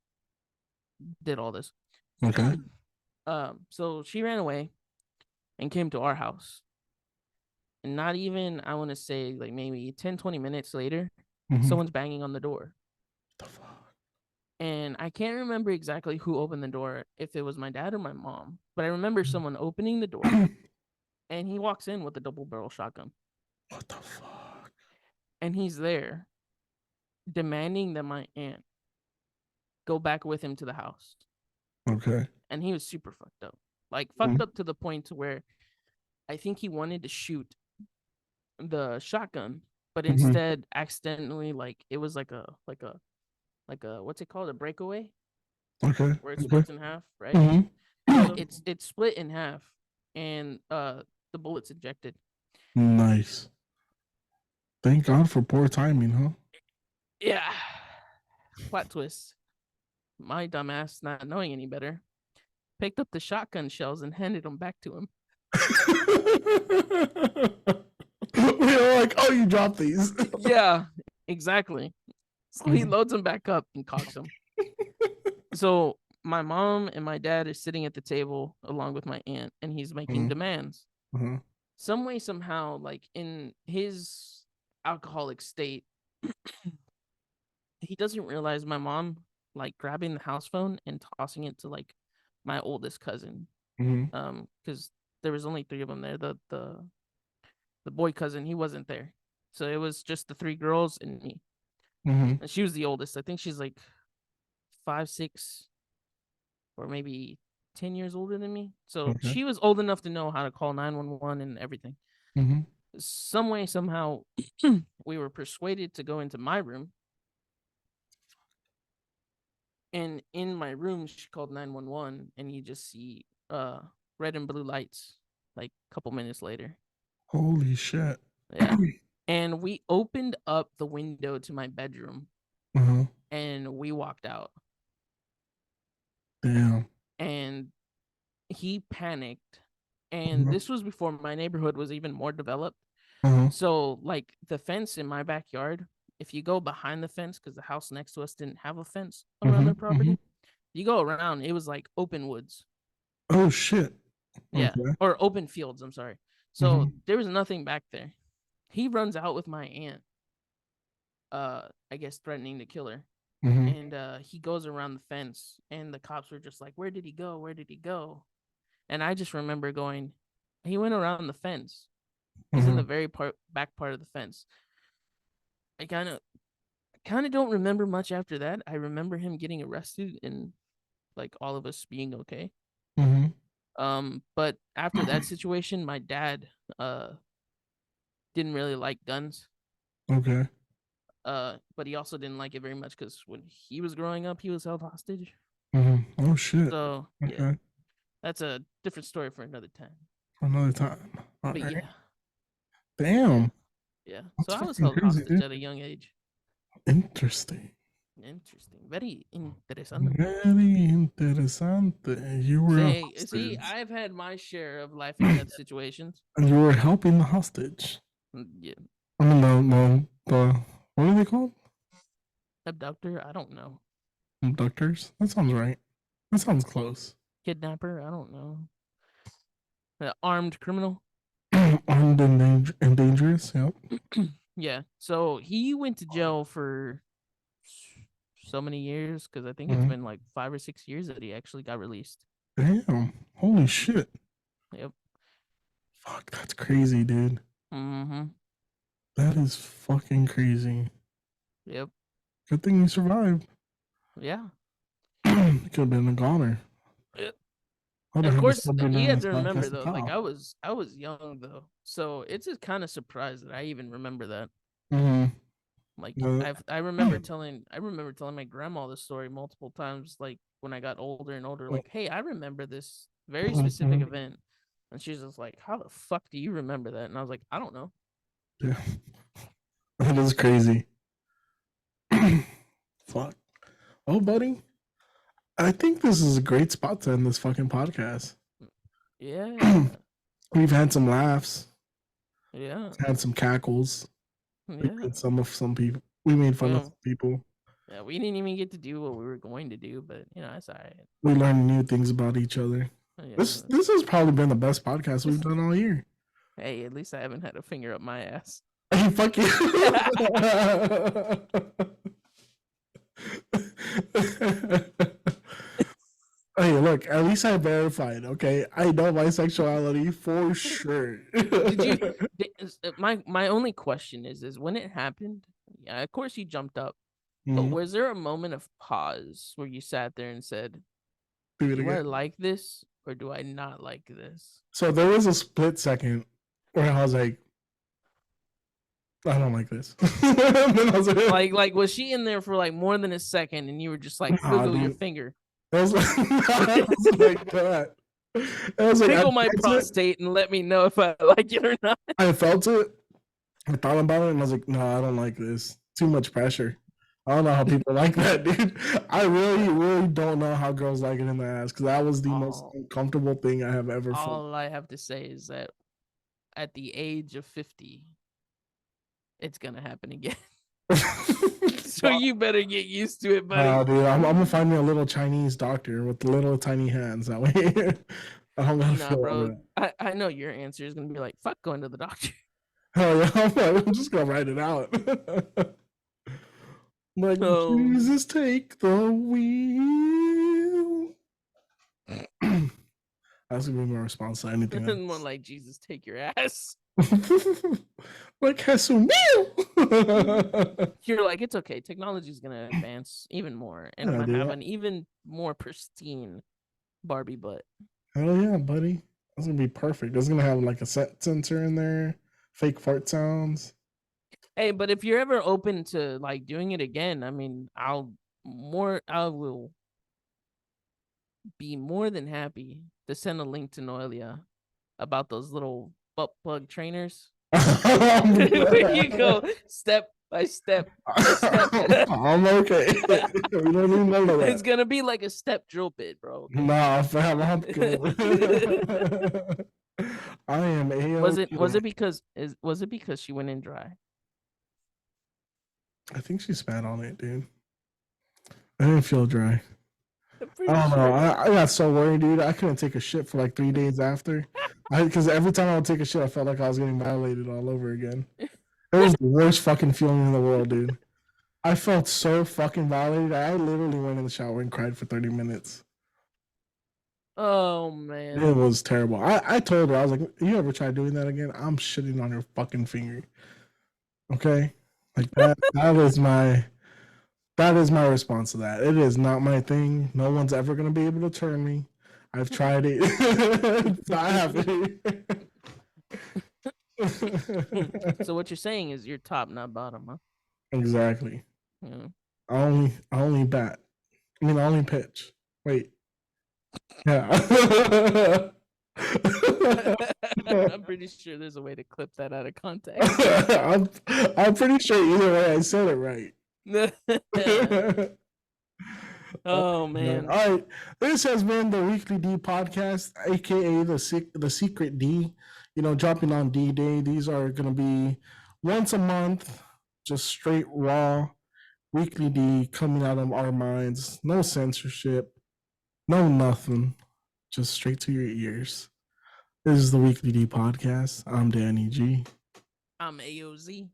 did all this. Okay. So she ran away and came to our house. And not even, I want to say, like maybe 10, 20 minutes later, Mm-hmm. someone's banging on the door. The fuck? And I can't remember exactly who opened the door, if it was my dad or my mom, but I remember someone opening the door and he walks in with a double barrel shotgun. What the fuck? And he's there demanding that my aunt go back with him to the house. Okay. And he was super fucked up. Like fucked up to the point to where I think he wanted to shoot the shotgun, but instead accidentally, like it was like a what's it called, a breakaway, Okay. where it Okay. splits in half, right? Mm-hmm. So it's split in half, and the bullets ejected. Nice. Thank God for poor timing, huh? Yeah. Plot twist. My dumbass, not knowing any better, picked up the shotgun shells and handed them back to him. We were like, oh, you dropped these. Yeah, exactly. So he loads them back up and cocks them. So my mom and my dad are sitting at the table along with my aunt, and he's making demands. Some way, somehow, like in his alcoholic state, he doesn't realize my mom like grabbing the house phone and tossing it to like my oldest cousin. Because there was only 3 of them there. The boy cousin, he wasn't there, so it was just the 3 girls and me. And she was the oldest. I think she's like 5, 6, or maybe 10 years older than me. So Okay. she was old enough to know how to call 911 and everything. Some way, somehow, we were persuaded to go into my room. And in my room, she called 911, and you just see red and blue lights like a couple minutes later. Holy shit. Yeah. And we opened up the window to my bedroom and we walked out. Damn. And he panicked. And this was before my neighborhood was even more developed. So, like, the fence in my backyard, if you go behind the fence, because the house next to us didn't have a fence around their property, you go around, it was like open woods. Oh, shit. Yeah. Or open fields, I'm sorry. So there was nothing back there. He runs out with my aunt, I guess threatening to kill her. And he goes around the fence, and the cops were just like, where did he go? Where did he go? And I just remember going, he went around the fence. He's in the very back part of the fence. I kind of don't remember much after that. I remember him getting arrested and like all of us being okay. But after that situation, my dad didn't really like guns. Okay. But he also didn't like it very much because when he was growing up, he was held hostage. Oh shit. So yeah, Okay. that's a different story for another time. For another time. All But right. yeah, yeah, Damn. yeah. So That's I was fucking held crazy, hostage dude. at a young age. Interesting. Interesting, very interesante. Very interesante. You were a See, hostage. I've had my share of life and death situations. And you were helping the hostage. Yeah, I mean, what are they called? abductor, I don't know. Abductors? That sounds right. That sounds close. Kidnapper, I don't know. Armed criminal. Armed and dangerous. Yep. Yeah. So he went to jail for so many years because I think it's Mhm. been like 5 or 6 years that he actually got released. Damn. Holy shit. Yep. Fuck, that's crazy, dude. Mm-hmm. That is fucking crazy. Yep. Good thing you survived. Yeah. Could have been a goner. Yep. I would And of have had to course, start doing he had this to remember podcast to though. Like top. I was young though, so it's just kind of surprised that I even remember that. Mm-hmm. Like Uh, I remember telling my grandma this story multiple times. Like when I got older and older, like, hey, I remember this very specific mhm. event, and she's just like, how the fuck do you remember that? And I was like, I don't know. Yeah. That is crazy. Fuck. Oh, buddy. I think this is a great spot to end this fucking podcast. Yeah, We've had some laughs, yeah, had some cackles. We yeah. made some people. We made fun of Well, some people. yeah, we didn't even get to do what we were going to do, but you know, that's all right. We learned new things about each other. This Yeah. this has probably been the best podcast we've done all year. Hey, at least I haven't had a finger up my ass. Hey, fuck you. Hey, look, at least I verified, okay? I know my sexuality for sure. Did you? My only question is when it happened? Yeah, of course you jumped up, but Mhm. was there a moment of pause where you sat there and said, Do it "Do I again. like this or do I not like this?" So there was a split second where I was like, I don't like this. And then I was Like was she in there for like more than a second and you were just like nah, wiggle your dude. finger, It was like, it was like that. It was like, tickle my prostate, and let me know if I like it or not? I felt it. I thought about it, and I was like, no, I don't like this. Too much pressure. I don't know how people like that, dude. I really, really don't know how girls like it in the ass because that was the most All, uncomfortable thing I have ever felt. all I have to say is that at the age of 50, it's gonna happen again. So you better get used to it, buddy. Nah, dude, I'm gonna find me a little Chinese doctor with little tiny hands. That way, I don't gotta Nah, feel all bro. that. I know your answer is gonna be like, fuck going to the doctor. Hell yeah, I'm just gonna write it out. Like, Oh, Jesus, take the wheel. That's gonna be my response to anything more else. like Jesus, take your ass. Like, has a wheel. You're like, it's okay. Technology is gonna advance even more, and I'm Yeah, gonna have dude. an even more pristine Barbie butt. Hell yeah, buddy. That's gonna be perfect. It's gonna have like a set sensor in there, fake fart sounds. Hey, but if you're ever open to like doing it again, I mean, I will be more than happy to send a link to Noelia about those little butt plug trainers. Where you go step by step by step. I'm okay. We don't need none of It's that. gonna be like a step drill bit, bro. Okay? Nah, fam, I'm good. I am Was A-okay. it because she went in dry? I think she spat on it, dude. I didn't feel dry. I'm I pretty don't know. sure. I got so worried, dude. I couldn't take a shit for like 3 days after. Because every time I would take a shit, I felt like I was getting violated all over again. It was the worst fucking feeling in the world, dude. I felt so fucking violated. I literally went in the shower and cried for 30 minutes. Oh It man. was terrible. I told her, I was like, you ever try doing that again? I'm shitting on your fucking finger. Okay? Like that is my response to that. It is not my thing. No one's ever gonna be able to turn me. I've tried it. It's not happening. So what you're saying is you're top, not bottom, huh? Exactly. Yeah. I only bat. I mean, I only pitch. Wait. Yeah. I'm pretty sure there's a way to clip that out of context. I'm pretty sure either way I said it right. Oh All man. right, this has been the Weekly D podcast, aka the Secret D. You know, dropping on D Day. These are gonna be once a month, just straight raw Weekly D coming out of our minds. No censorship, no nothing, just straight to your ears. This is the Weekly D podcast. I'm Danny G. I'm AOZ.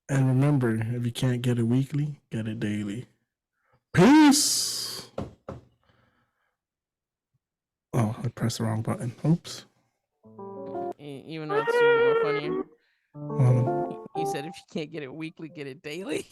And remember, if you can't get it weekly, get it daily. Peace. Oh, I pressed the wrong button. Oops. Even though it's even more funnier. Um, He said if you can't get it weekly, get it daily.